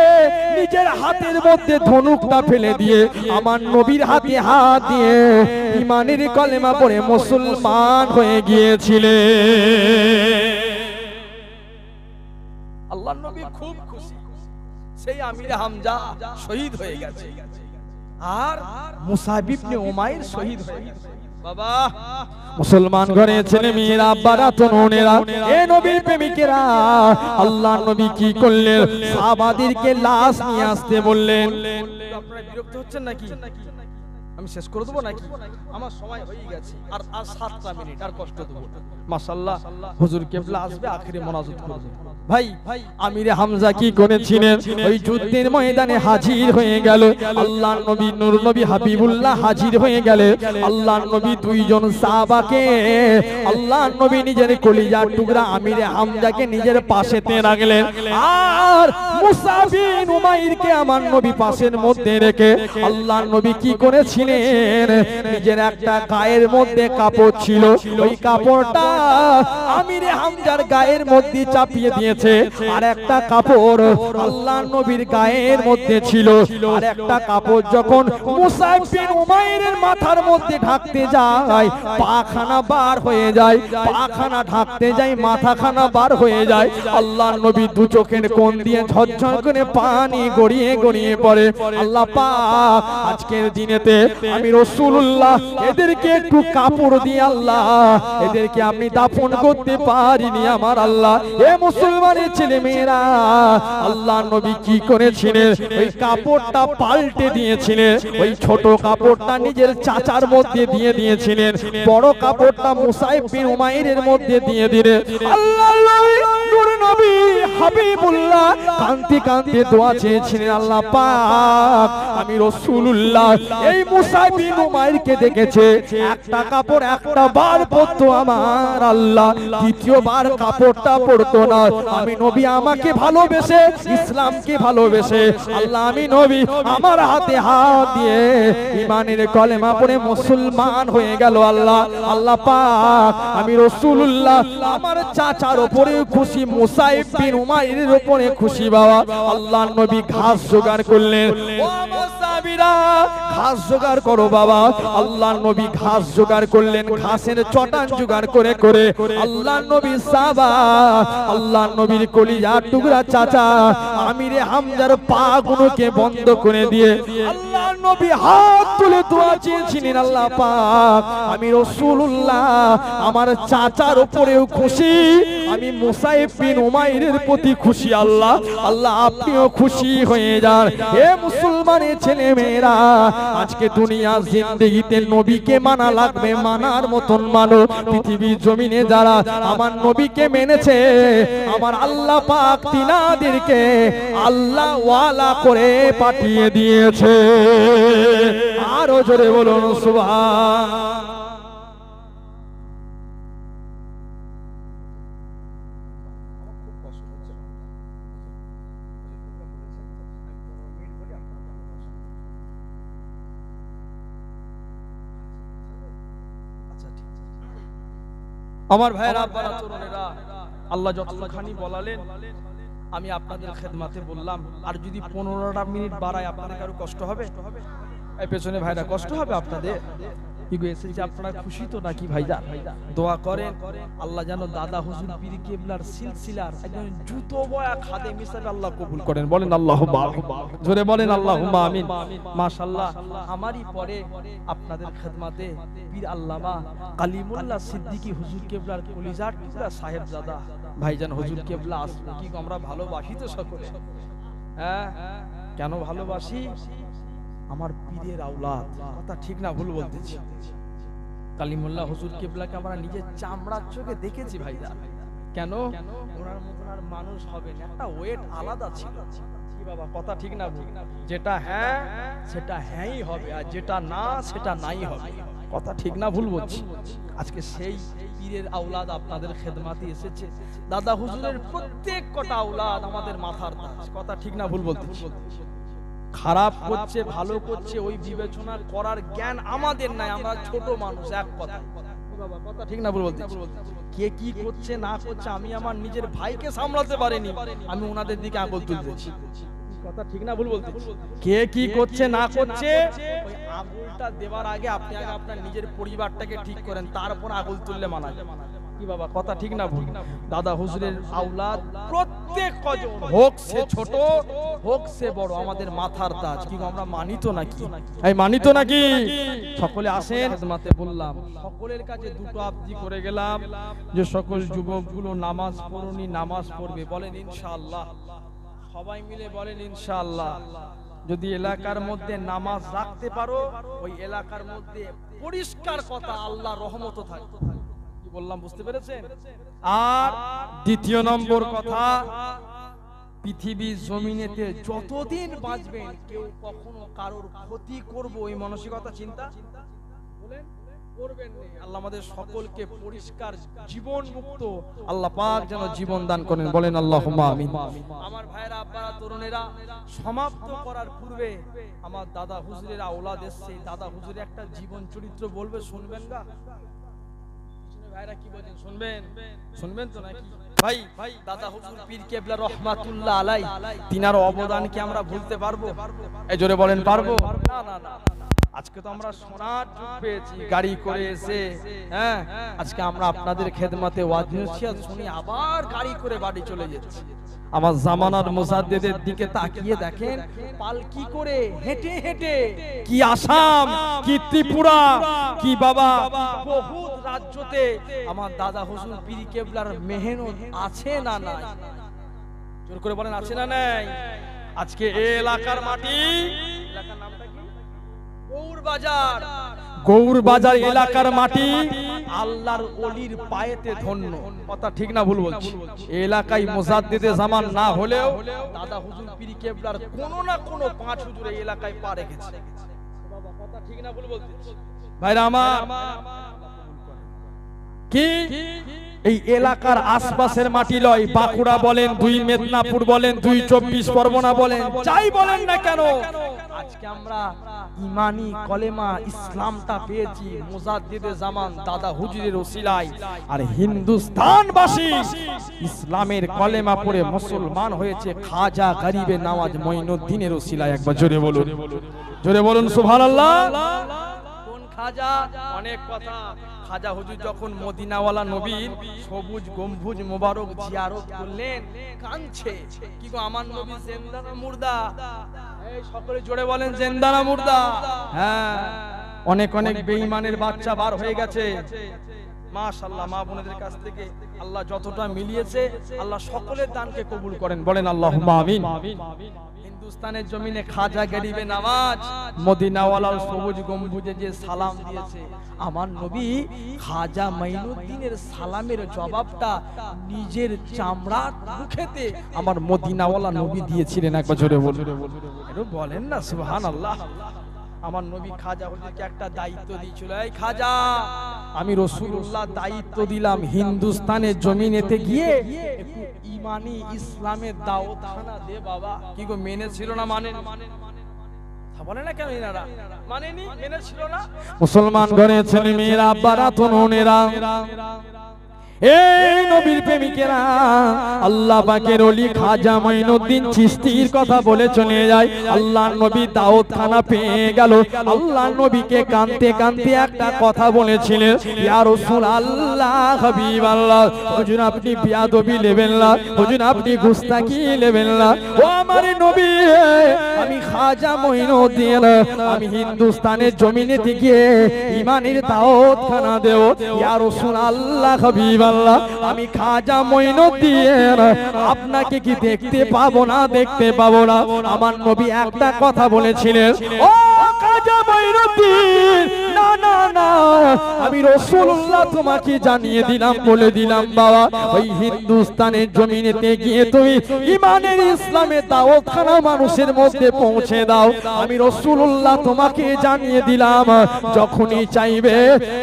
নিজের হাতের মধ্যে ধনুকটা ফেলে দিয়ে আমার নবীর হাতে হাত দিয়ে ঈমানের কলেমা পড়ে মুসলমান হয়ে গিয়েছিলেন। আল্লাহ নবী খুব খুশি, সেই আমিরে হামজা শহীদ হয়ে গেছে আর মুসাব ইবনে উমাইর শহীদ হয়ে গেছে। বাবা মুসলমান ঘরে ছেলে মেয়েরা আব্বারা তরুণেরা এ নবীর প্রেমিকেরা আল্লাহ নবী কি করলেন? সাহাবাদেরকে লাশ নিয়ে আসতে বললেন। আপনারা বিরক্ত হচ্ছেন নাকি? আমি শেষ করে দেবো নাকি? আমার সময় হয়ে গেছে, আর 7টা মিনিট, আর কষ্ট দেবো। মাশাআল্লাহ হুজুর কেবলা আসবে, আখিরে মোনাজাত করবে। ভাই আমিরে হামজা কি করেছিলেন? ওই যুদ্ধের ময়দানে হাজির হয়ে গেল। আল্লাহ নবী নূর নবী হাবিবুল্লাহ হাজির হয়ে গেলে আল্লাহ নবী দুইজন সাহাবাকে আল্লাহ নবী নিজের কলিজার টুকরা আমিরে হামজাকে নিজের পাশেতে রাখলেন আর মুসাব বিন উমাইরকে আমার নবী পাশের মধ্যে রেখে আল্লাহ নবী কি করেছিলেন? নিজের একটা গায়ের মধ্যে কাপড় ছিল, ওই কাপড়টা আমিরে হামজার গায়ের মধ্যে চাপিয়ে দিয়েছে, আর একটা কাপড় আল্লাহ নবীর গায়ের মধ্যে ছিল, আর একটা কাপড় যখন মুসাব বিন উমাইরের মাথার মধ্যে ঢাকতে যায় পাখানা বার হয়ে যায়, পাখানা ঢাকতে যায় মাথাখানা বার হয়ে যায়। আল্লাহ নবী দু চোখের কোণ দিয়ে ঝরঝর করে পানি গড়িয়ে গড়িয়ে পড়ে। আল্লাহ পাক আজকের দিনেতে আমি রাসূলুল্লাহ এদেরকে একটু কাপড় দিয়ে আল্লাহ এদেরকে আপনি দাফন করতে পারিনি আমার আল্লাহ। এ মুসলমানের ছেলে মেয়েরা আল্লাহ নবী কি করেছিলেন? ওই কাপড়টা পাল্টে দিয়েছিলেন, ওই ছোট কাপড়টা নিজের চাচার মধ্যে দিয়ে দিয়েছিলেন, বড় কাপড়টা মুসাব বিন উমাইরের মধ্যে দিয়ে দিলেন। আল্লাহ নূর নবী হাবিবুল্লাহ কান্তি কান্তি দোয়া চেয়েছিলেন আল্লাহ পাক আমি রাসূলুল্লাহ এই মুসাব বিন উমাইরকে দেখেছে একটা কাপড় একটা বার পরতো আমার আল্লাহ, দ্বিতীয়বার কাপড়টা পরতো না। আমি নবী আমাকে ভালোবেসে ইসলামকে ভালোবেসে আল্লাহ আমি নবী আমার হাতে হাত দিয়ে ঈমানের কলেমা পড়ে মুসলমান হয়ে গেল আল্লাহ। আল্লাহ পাক আমি রাসূলুল্লাহ আমার চাচার উপরে খুশি, মুসাব বিন উমাইরের উপরে খুশি বাবা। আল্লাহ নবী ঘাস জোগাড় করলেন, ও আমার সাহাবীরা ঘাস জোগাড় করো বাবা। আল্লাহ নবী ঘাস জোগাড় করলেন, ঘাসের চটান জোগাড় করে করে আল্লাহ নবী সাহাবা আল্লাহ নবীর কলিজার টুকরা চাচা আমিরে হামজার পা গুলোকে বন্ধ করে দিয়ে আল্লাহ নবী হাত তুলে দোয়া চেয়েছিলেন আল্লাহ পাক আমি রাসূলুল্লাহ আমার চাচার উপরেও খুশি, আমি মুসাইব বিন উমাইরের প্রতি খুশি আল্লাহ, আল্লাহ আপনিও খুশি হয়ে যান। হে মুসলমানের ছেলে মেয়েরা, আজকে দুনিয়ার জিন্দেগিতে নবীকে মানা লাগবে, মানার মতন মানো। পৃথিবীর জমিনে যারা আমার নবীকে মেনেছে, আমার আল্লাহ পাক তিনাদেরকে আল্লাহ ওয়ালা করে পাঠিয়ে দিয়েছে। আরো জোরে বলুন সুবহান। আমার ভাইয়েরা, আব্বারা, তরুণেরা, আল্লাহ যতখানি বলালেন আমি আপনাদের খেদমাতে বললাম। আর যদি 15টা মিনিট বাড়ায় আপনাদের কারো কষ্ট হবে? এই পেছনে ভাইরা কষ্ট হবে আপনাদের? কি এসেছে আপনারা খুশি তো নাকি ভাইজান? দোয়া করেন আল্লাহ যেন দাদা হুজুর পীর কেবলার সিলসিলার একজন জুতো বয়া খাদেম হিসেবে আল্লাহ কবুল করেন। বলেন আল্লাহুম্মা আমিন, জোরে বলেন আল্লাহুম্মা আমিন। মাশাআল্লাহ, আমারই পরে আপনাদের খেদমাতে পীর আল্লামা কালিমুল্লাহ সিদ্দিকী হুজুর কেবলার কলিজার টুকরা সাহেবজাদা ভাইজান হুজুর কেবলা আসবে। কি আমরা ভালোবাসি তো সকলে? হ্যাঁ, কেন ভালোবাসি? আমার পীরের আওলাদ, কথা ঠিক না ভুল বলতেছি? কালিমুল্লাহ হুজুর কেবলাকে আমরা নিজের চামড়ার চোখে দেখেছি ভাইজান। কেন? ওনার মতন আর মানুষ হবে না, একটা ওয়েট আলাদা ছিল। কি বাবা, কথা ঠিক না ভুল? যেটা হ্যাঁ সেটা হ্যাঁই হবে, আর যেটা না সেটা নাই হবে। কথা ঠিক না ভুল বলছি? আজকে সেই পীরের আওলাদ আপনাদের খেদমাতে এসেছে। দাদা হুজুরের প্রত্যেক কটা আওলাদ আমাদের মাথার তাজ। কথা ঠিক না ভুল বলতেছি? খারাপ করছে ভালো করছে ওই বিবেচনা করার জ্ঞান আমাদের নাই, আমরা ছোট মানুষ। এক কথা বাবা, কথা ঠিক না ভুল বলতেছি? কে কি করছে না করছে, আমি আমার নিজের ভাইকে সামলাতে পারিনি, আমি ওনাদের দিকে আঙুল তুলতেছি। কথা ঠিক না ভুল বলতেছি? কে কি করছে না করছে, ওই আঙুলটা দেওয়ার আগে আপনি আগে আপনার নিজের পরিবারটাকে ঠিক করেন, তারপর আঙুল তুললে মানা যায়। কি বাবা, কথা ঠিক না ভুল? দাদা হুজুরের আওলাদ প্রত্যেক কজন, হোক সে ছোট হোক সে বড়, আমাদের মাথার তাজ। কি আমরা মানি তো নাকি? এই মানি তো নাকি? সকলে আসেন খেদমাতে। বললাম সকলের কাছে দুটো আবজি করে গেলাম, যে সকল যুবকগুলো নামাজ পড়ুনি নামাজ পড়বে, বলেন ইনশাআল্লাহ। সবাই মিলে বলেন ইনশাআল্লাহ। যদি এলাকার মধ্যে নামাজ রাখতে পারো, ওই এলাকার মধ্যে পরিষ্কার কথা আল্লাহর রহমত থাকে। কি বললাম বুঝতে পেরেছেন? আর দ্বিতীয় নম্বর কথা, পৃথিবীর জমিনেতে যতদিন বাঁচবেন কেউ কখনো কারোর ক্ষতি করব ওই মানসিকতা চিন্তা বলেন করবেন না। আল্লাহ আমাদের সকলকে পরিষ্কার জীবন মুক্ত আল্লাহ পাক যেন জীবন দান করেন। বলেন আল্লাহুম্মা আমিন। আমার ভাইরা, আব্বারা, তরুণেরা, সমাপ্ত করার পূর্বে আমার দাদা হুজুরের আওলাদ এসেছে, দাদা হুজুরের একটা জীবন চরিত্র বলবে, শুনবেন না ভাইরা? কি বলেন, শুনবেন? শুনবেন তো নাকি ভাই? দাদা হুজুর পীর কেবলা রহমাতুল্লাহ আলাই, তিনার অবদান কি আমরা ভুলতে পারবো? এই জোরে বলেন পারবো? না না না। আজকে তো আমরা সোনার যুগ পেয়েছি, গাড়ি করে এসে, হ্যাঁ, আজকে আমরা আপনাদের খেদমতে ওয়াজ নসিহত শুনি, আবার গাড়ি করে বাড়ি চলে যাচ্ছি। আমার জামানার মুজাদ্দিদের দিকে তাকিয়ে দেখেন, পালকি করে হেঁটে হেঁটে, কি আসাম, কি ত্রিপুরা, কি বাবা বহুত রাজ্যতে আমার দাদা হুজুর পীর কেবলার মেহনত আছে না নাই? জোর করে বলেন আছে না নাই? আজকে এই এলাকার মাটি, এলাকার নামটা কি? গৌরবাজার। গৌরবাজার এলাকার মাটি আল্লাহর ওলির পায়েতে ধন্য। কথা ঠিক না ভুল বলছি? এই এলাকায় মুজাদ্দিদে জামান না হলেও দাদা হুজুর পীর কেবলার কোনো না কোনো পাঁচ হুজুর এই এলাকায় পা রেখেছে। বাবা, কথা ঠিক না ভুল বলছি ভাইরা আমার? কি এই এলাকার আশপাশের মাটি লয়, বাঁকুড়া বলেন, দুই মেদিনীপুর বলেন, দুই 24 পরগনা বলেন, যাই বলেন না কেন, আজকে আমরা ইমানি কলেমা ইসলামটা পেয়েছি মুজাদ্দিদে জামান দাদা হুজুরের ওসিলায়। আর হিন্দুস্তানবাসী ইসলামের কলেমা পড়ে মুসলমান হয়েছে খাজা গরিবে নওয়াজ মঈনুদ্দিনের ওসিলায়। একবার জোরে বলুন, জোরে বলুন সুবহানাল্লাহ। কোন খাজা? অনেক কথা। খাজা হুজুর যখন মদিনাওয়ালা নবীর সবুজ গম্বুজ মোবারক জিয়ারত করলেন, কাঁদছে। কি গো, আমার নবী জিন্দা না মুর্দা? এই সকলে জোরে বলেন, জিন্দা না মুর্দা? হ্যাঁ, অনেক অনেক বেঈমানের বাচ্চা বার হয়ে গেছে। মাশাআল্লাহ, মা বোনদের কাছ থেকে আল্লাহ যতটা মিলিয়েছে আল্লাহ সকলের দানকে কবুল করেন, বলেন আল্লাহুম্মা আমিন। হিন্দুস্তানের জমিনে খাজা গরিবে নওয়াজ মদিনাওয়ালার সবুজ গম্বুজে যে সালাম দিয়েছে, আমার নবী খাজা মাইনুদ্দিনের সালামের জবাবটা নিজের চামড়ার মুখেতে আমার মদিনাওয়ালা নবী দিয়েছিলেন। একবার জোরে বলেন না সুবহানাল্লাহ। আমার নবী খাজা হুজুরকে একটা দায়িত্ব দিয়েছিল, এই খাজা আমি রাসূলুল্লাহ দায়িত্ব দিলাম হিন্দুস্তানের জমিনেতে গিয়ে একটু ইমানি ইসলামের দাওয়াতখানা দে বাবা। কি গো মেনেছিল না? মানে বলে না কেন এনারা মানেনি, মেনেছিল না? মুসলমান ঘরে ছেলে মেয়েরা, আব্বারা, তরুণেরা, এই নবীর প্রেমিকেরা আল্লাহ পাকের ওলি খাজা মাইনুদ্দিন চিশতির কথা বলে চলে যায়। আল্লাহর নবী দাওয়াতখানা পেয়ে গেল। আল্লাহর নবীকে কাঁদতে কাঁদতে একটা কথা বলেছিলেন, ইয়া রাসূলুল্লাহ হাবিবাল্লাহ, হুজুর আপনি বিয়াদবি নেবেন না, হুজুর আপনি গুস্তাখি নেবেন না। ও আমার নবী, আমি খাজা মাইনুদ্দিন, আমি হিন্দুস্তানের জমিনে থেকে ইমানের দাওয়াতখানা দেব। ইয়া রাসূলুল্লাহ হাবিবাল্লাহ, আমি খাজা মাইনুদ্দিন আপনাকে কি দেখতে পাবো না? দেখতে পাবো না? আমার নবী একটা কথা বলেছিলেন, ও খাজা মাইনুদ্দিন, না না না, আমি রাসূলুল্লাহ তোমাকে জানিয়ে দিলাম, বলে দিলাম বাবা, ওই হিন্দুস্তানের জমিনেতে গিয়ে তুমি ইমানের ইসলামের দাওয়াতখানা মানুষের মধ্যে পৌঁছে দাও। আমি রাসূলুল্লাহ তোমাকে জানিয়ে দিলাম, যখনই চাইবে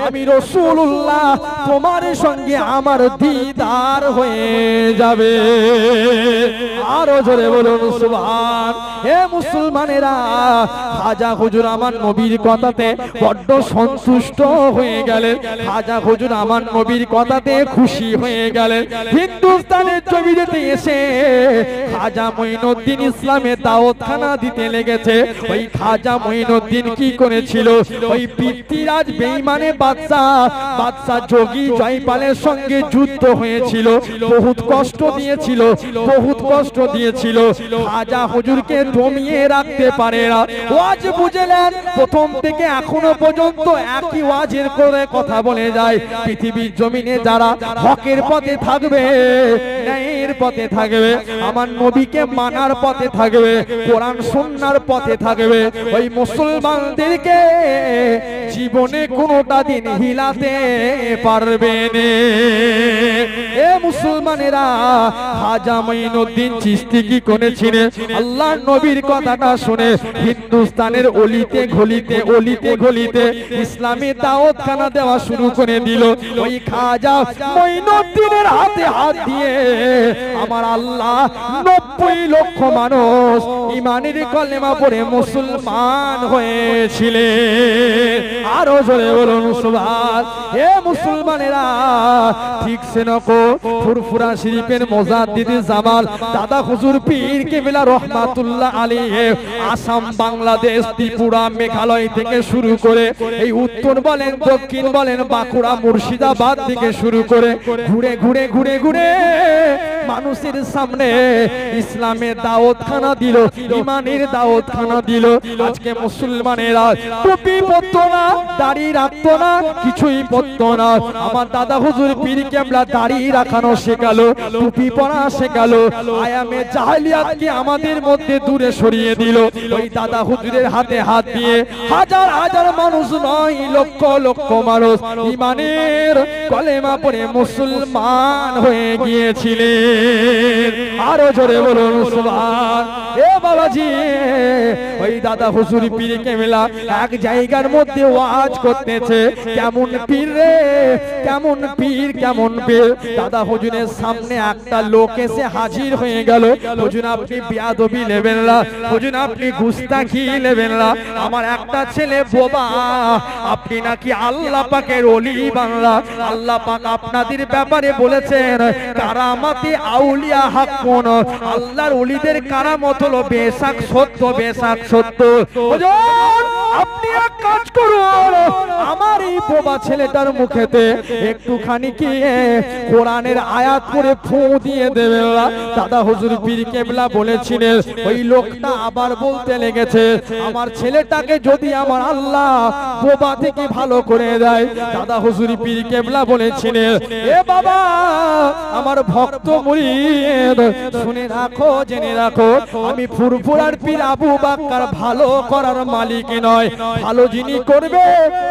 আমি রাসূলুল্লাহ তোমার সঙ্গে আমার দিদার হয়ে যাবে। আরো জোরে বলুন সুবহান। হে মুসলমানেরা, খাজা হুজুর আমার নবীর কথাতে বড্ড সন্তুষ্ট হয়ে গেলেন। খাজা হুজুর আমার নবীর কথাতে খুশি হয়ে গেলেন। হিন্দুস্তানের জমিনেতে এসে খাজা মাইনুদ্দিন ইসলামের দাওয়াতখানা দিতে লেগেছে। ওই খাজা মাইনুদ্দিন কি করেছিল? ওই পিতৃরাজ বেঈমানে বাদশা যোগী জয়পালের সঙ্গে যুদ্ধ হয়েছিল, বহুত কষ্ট দিয়েছিল, বহুত কষ্ট দিয়েছিল। খাজা হুজুরকে দমিয়ে রাখতে পারে না। ওয়াজ বুঝলেন, প্রথম থেকে এখনো পর্যন্ত একই ওয়াজের করে কথা বলে যায়। পৃথিবীর জমিনে যারা হকের পথে থাকবে, ন্যায়ের পথে থাকবে, আমার নবীকে মানার পথে থাকবে, কোরআন সুন্নাহর পথে থাকবে, ওই মুসলমানদেরকে জীবনে কোনোটা দিন হিলাতে পারবে না। এ মুসলমানেরা, খাজা মাইনুদ্দিন চিশতি কি করেছিলেন? আল্লাহর নবীর কথাটা শুনে হিন্দুস্তানের অলিতে গলিতে, অলিতে গলিতে ইসলামী দাওয়াতখানা দেওয়া শুরু করে দিল। ওই খাজা মাইনুদ্দিনের হাতে হাত দিয়ে আমার আল্লাহ 90 লক্ষ মানুষ ইমানের কলেমা পড়ে মুসলমান হয়েছিলেন। আরো জোরে বলুন সুবহান। হে মুসলমানেরা, ঠিক সেনকো ফুরফুরা শরীফের মুজাদ্দিদ জামাল দাদা হুজুর পীর কেবলা রহমাতুল্লাহ আলাইহি আসাম, বাংলাদেশ, ত্রিপুরা, মেঘালয় থেকে শুরু করে এই উত্তর বলেন, দক্ষিণ বলেন, বাঁকুড়া, মুর্শিদাবাদ থেকে শুরু করে ঘুরে ঘুরে ঘুরে ঘুরে মানুষের সামনে ইসলামের দাওয়াতখানা দিল, ইমানের দাওয়াতখানা দিল। আজকে মুসলমানেরা টুপি পরতো না, দাড়ি রাখতো না, কিছুই পরতো না। আমার দাদা হুজুর পীর কেবলা দাড়ি রাখানো শেখালো, টুপি পরা শেখালো, আয়ামে জাহেলিয়াতকে আমাদের মধ্যে দূরে সরিয়ে দিল। ওই দাদা হুজুরের হাতে হাত দিয়ে হাজার হাজার মানুষ নয়, লক্ষ লক্ষ মানুষ ইমানের কলেমা পড়ে মুসলমান হয়ে গিয়েছিলেন। আরো জোরে বলুন সুবহান। এ বাবাজি, ওই দাদা হুজুর পীর কেবলা এক জায়গার মধ্যে ওয়াজ করতেছে। কেমন পীর রে, কেমন পীর, কেমন পীর। দাদা হুজুরের সামনে একটা লোক এসে হাজির হয়ে গেল। হুজুর আপনি বিয়াদবি নেবেন না, হুজুর আপনি গুস্তাখি নেবেন না, আমার একটা ছেলে বোবা, আপনি নাকি আল্লাহ পাকের ওলি বাংলা। আল্লাহ পাক আপনাদের ব্যাপারে বলেছেন কারামাতে আউলিয়া হাক্কুন, আল্লাহর ওলিদের কারামত হলো বেশাক সত্য, বেশাক সত্য। হুজুর আপনি এক কাজ করুন, আমার এই বোবা ছেলেটার মুখেতে একটুখানি কি কোরআনের আয়াত করে ফু দিয়ে দেবে। দাদা হুজুর পীর কেবলা বলেছিলেন, ওই লোকটা আবার বলতে লেগেছে, আমার ছেলেটাকে যদি আমার আল্লাহ বোবা থেকে ভালো করে দেয়। দাদা হুজুর পীর কেবলা বলেছিলেন, এ বাবা আমার ভক্ত মুরিদ শুনে রাখো, জেনে রাখো, আমি ফুরফুরার পীর আবু বাক্কার ভালো করার মালিক নয়, ভালো যিনি করবে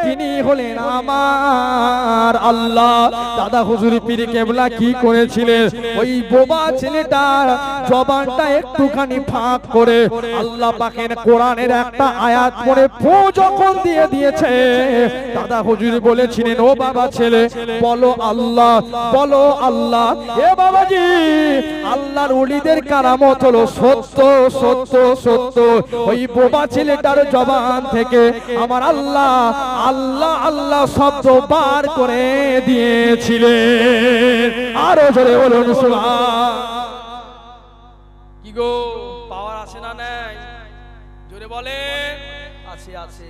তিনি হলেন আমার আল্লাহ। দাদা হুজুর পীর কেবলা কি করেছিলেন, ওই বোবা ছেলেটার জবানটা একটুখানি ফাঁক করে আল্লাহ পাকের কোরআনের একটা আয়াত পড়ে ফু যখন দিয়ে দিয়েছে, দাদা হুজুর বলেছিলেন, ও বাবা ছেলে বলো আল্লাহ, বলো আল্লাহ। এ বাবাজি, আল্লাহর ওলিদের কারামত হলো সত্য সত্য সত্য। ওই বোবা ছেলেটার জবান থেকে আমার আল্লাহ আল্লাহ আল্লাহ শব্দ বার করে দিয়েছিলেন। আরো জোরে বলুন সুবহান। কি গো, পাওয়ার আছে না নাই? জোরে বলেন। আছে আছে।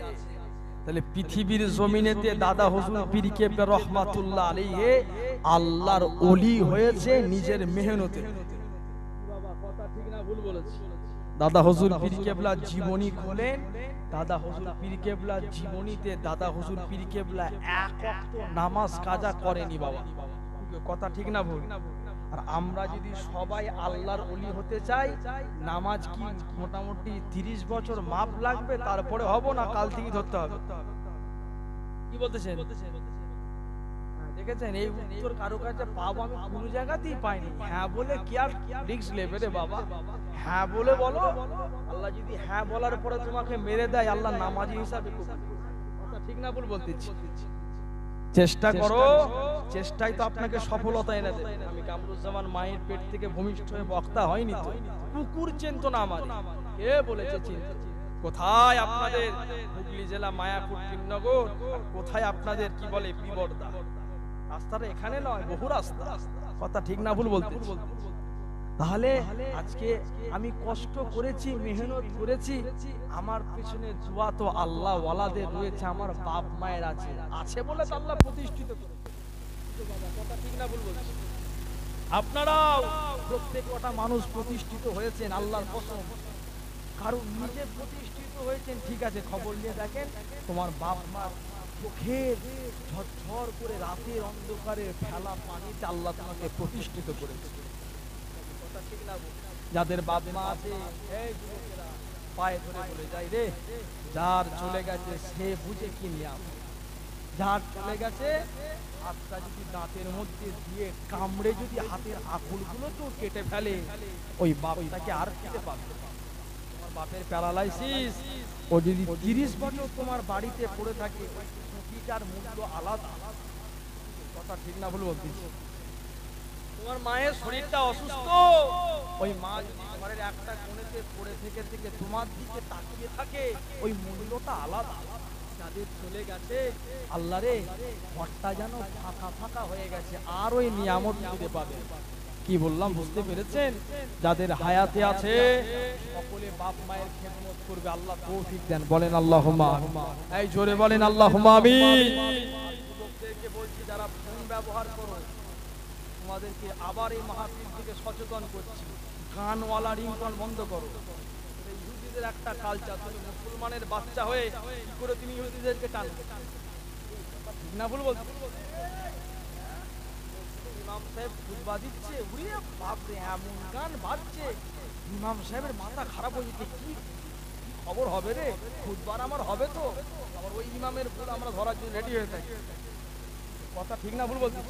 তাহলে পৃথিবীর জমিনেতে দাদা হুজুর পীর কেবলা রহমাতুল্লাহ আলাইহি আল্লাহর ওলি হয়েছে নিজের মেহনতে। বাবা কথা ঠিক না ভুল বলেছি? দাদা হুজুর পীর কেবলা জীবনী খোলেন, দাদা হুজুর পীর কেবলা জীবনীতে দাদা হুজুর পীর কেবলা এক ওয়াক্ত নামাজ কাজা করেনি বাবা। কথা ঠিক না ভুল? আর আমরা যদি সবাই আল্লাহর ওলি হতে চাই, নামাজ কি মোটামুটি 30 বছর মাপ লাগবে, তারপরে হব না কাল থেকে ধরতে হবে? কি বলতেছেন? দেখেছেন এই উত্তর কারো কাছে পাবো আমি কোনো জায়গাতেই পাইনি। হ্যাঁ বলে কি আর রিস্ক নেবে রে বাবা? হ্যাঁ বলে বলো, আল্লাহ যদি হ্যাঁ বলার পরে তোমাকে মেরে দেয়, আল্লাহ নামাজি হিসাবে কবুল। কথা ঠিক না ভুল বলতেছি? চেষ্টা করো, চেষ্টাই তো আপনাকে সফলতা এনে দেবে। আমি কামরুজ্জামান মায়ের পেট থেকে ভূমিষ্ঠ হয়ে বক্তা হয়নি তো। কুকুর চেনতো না আমার, কে বলেছে চিনতে? কোথায় আপনাদের হুগলি জেলা মায়াপুর তিননগর, কোথায় আপনাদের কি বলে বিবর্দা? রাস্তাটা এখানে নয়, বহু রাস্তা। কথা ঠিক না ভুল বলতে? তাহলে আজকে আমি কষ্ট করেছি, মেহনত করেছি, আমার পিছনে দোয়া তো আল্লাহ ওয়ালাদের রয়েছে, আমার বাপ মায়ের আছে, আছে বলে তো আল্লাহ প্রতিষ্ঠিত করেছে। কথা ঠিক না ভুল বলছি? আপনারাও প্রত্যেকটা মানুষ প্রতিষ্ঠিত হয়েছেন আল্লাহর কসম। কারণ নিজে প্রতিষ্ঠিত হয়েছেন ঠিক আছে, খবর নিয়ে দেখেন তোমার বাপ মা চোখের ঝরঝর করে রাতের অন্ধকারে ফেলা পানিতে আল্লাহ তোমাকে প্রতিষ্ঠিত করেছে। যাদের বাপ মা আছে এই যুবকেরা পায়ে ধরে বলে যায় রে, যার চলে গেছে সে বুঝে কি নিয়াম। যার চলে গেছে হাতটা যদি দাঁতের মধ্যে দিয়ে কামড়ে যদি হাতের আঙুলগুলো তো কেটে ফেলে, ওই বাপটাকে আর খেতে পারবে না। তোমার বাপের প্যারালাইসিস, ও যদি 30 বছর তোমার বাড়িতে পড়ে থাকে, ছুটিটার মূল্য আলাদা। কথা ঠিক না ভুল বলতেছি? তোমার মায়ের শরীরটা অসুস্থ, ওই মা যদি ঘরের একটা কোণেতে পড়ে থেকে থেকে তোমার দিকে তাকিয়ে থাকে, ওই মূল্যটা আলাদা। যাদের চলে গেছে আল্লাহ রে, ঘরটা যেন ফাঁকা ফাঁকা হয়ে গেছে, আর ওই নিয়ামত দিতে পাবে। কি বললাম বুঝতে পেরেছেন? যাদের হায়াতে আছে সকলে বাপ মায়ের খেদমত করবে, আল্লাহ তৌফিক দেন। বলেন আল্লাহুম্মা। এই জোরে বলেন আল্লাহুম্মা আমিন। যুবকদেরকে বলছি যারা ফোন ব্যবহার করো, তোমাদেরকে আবার এই মাহফিল থেকে সচেতন করছি, গানওয়ালা রিংটন বন্ধ করো। ইহুদিদের একটা কালচার, তুমি মুসলমানের বাচ্চা হয়ে কি করে তুমি ইহুদিদেরকে টানবে? ঠিক না ভুল বলছো? ইমাম সাহেব খুতবা দিচ্ছে, উড়িয়ে বাপরে এমন গান বাজছে, ইমাম সাহেবের মাথা খারাপ হয়ে যেতে, কি খবর হবে রে? খুতবার আমার হবে তো, আবার ওই ইমামের ভুল আমরা ধরার জন্য রেডি হয়ে থাকি। কথা ঠিক না ভুল বলছি?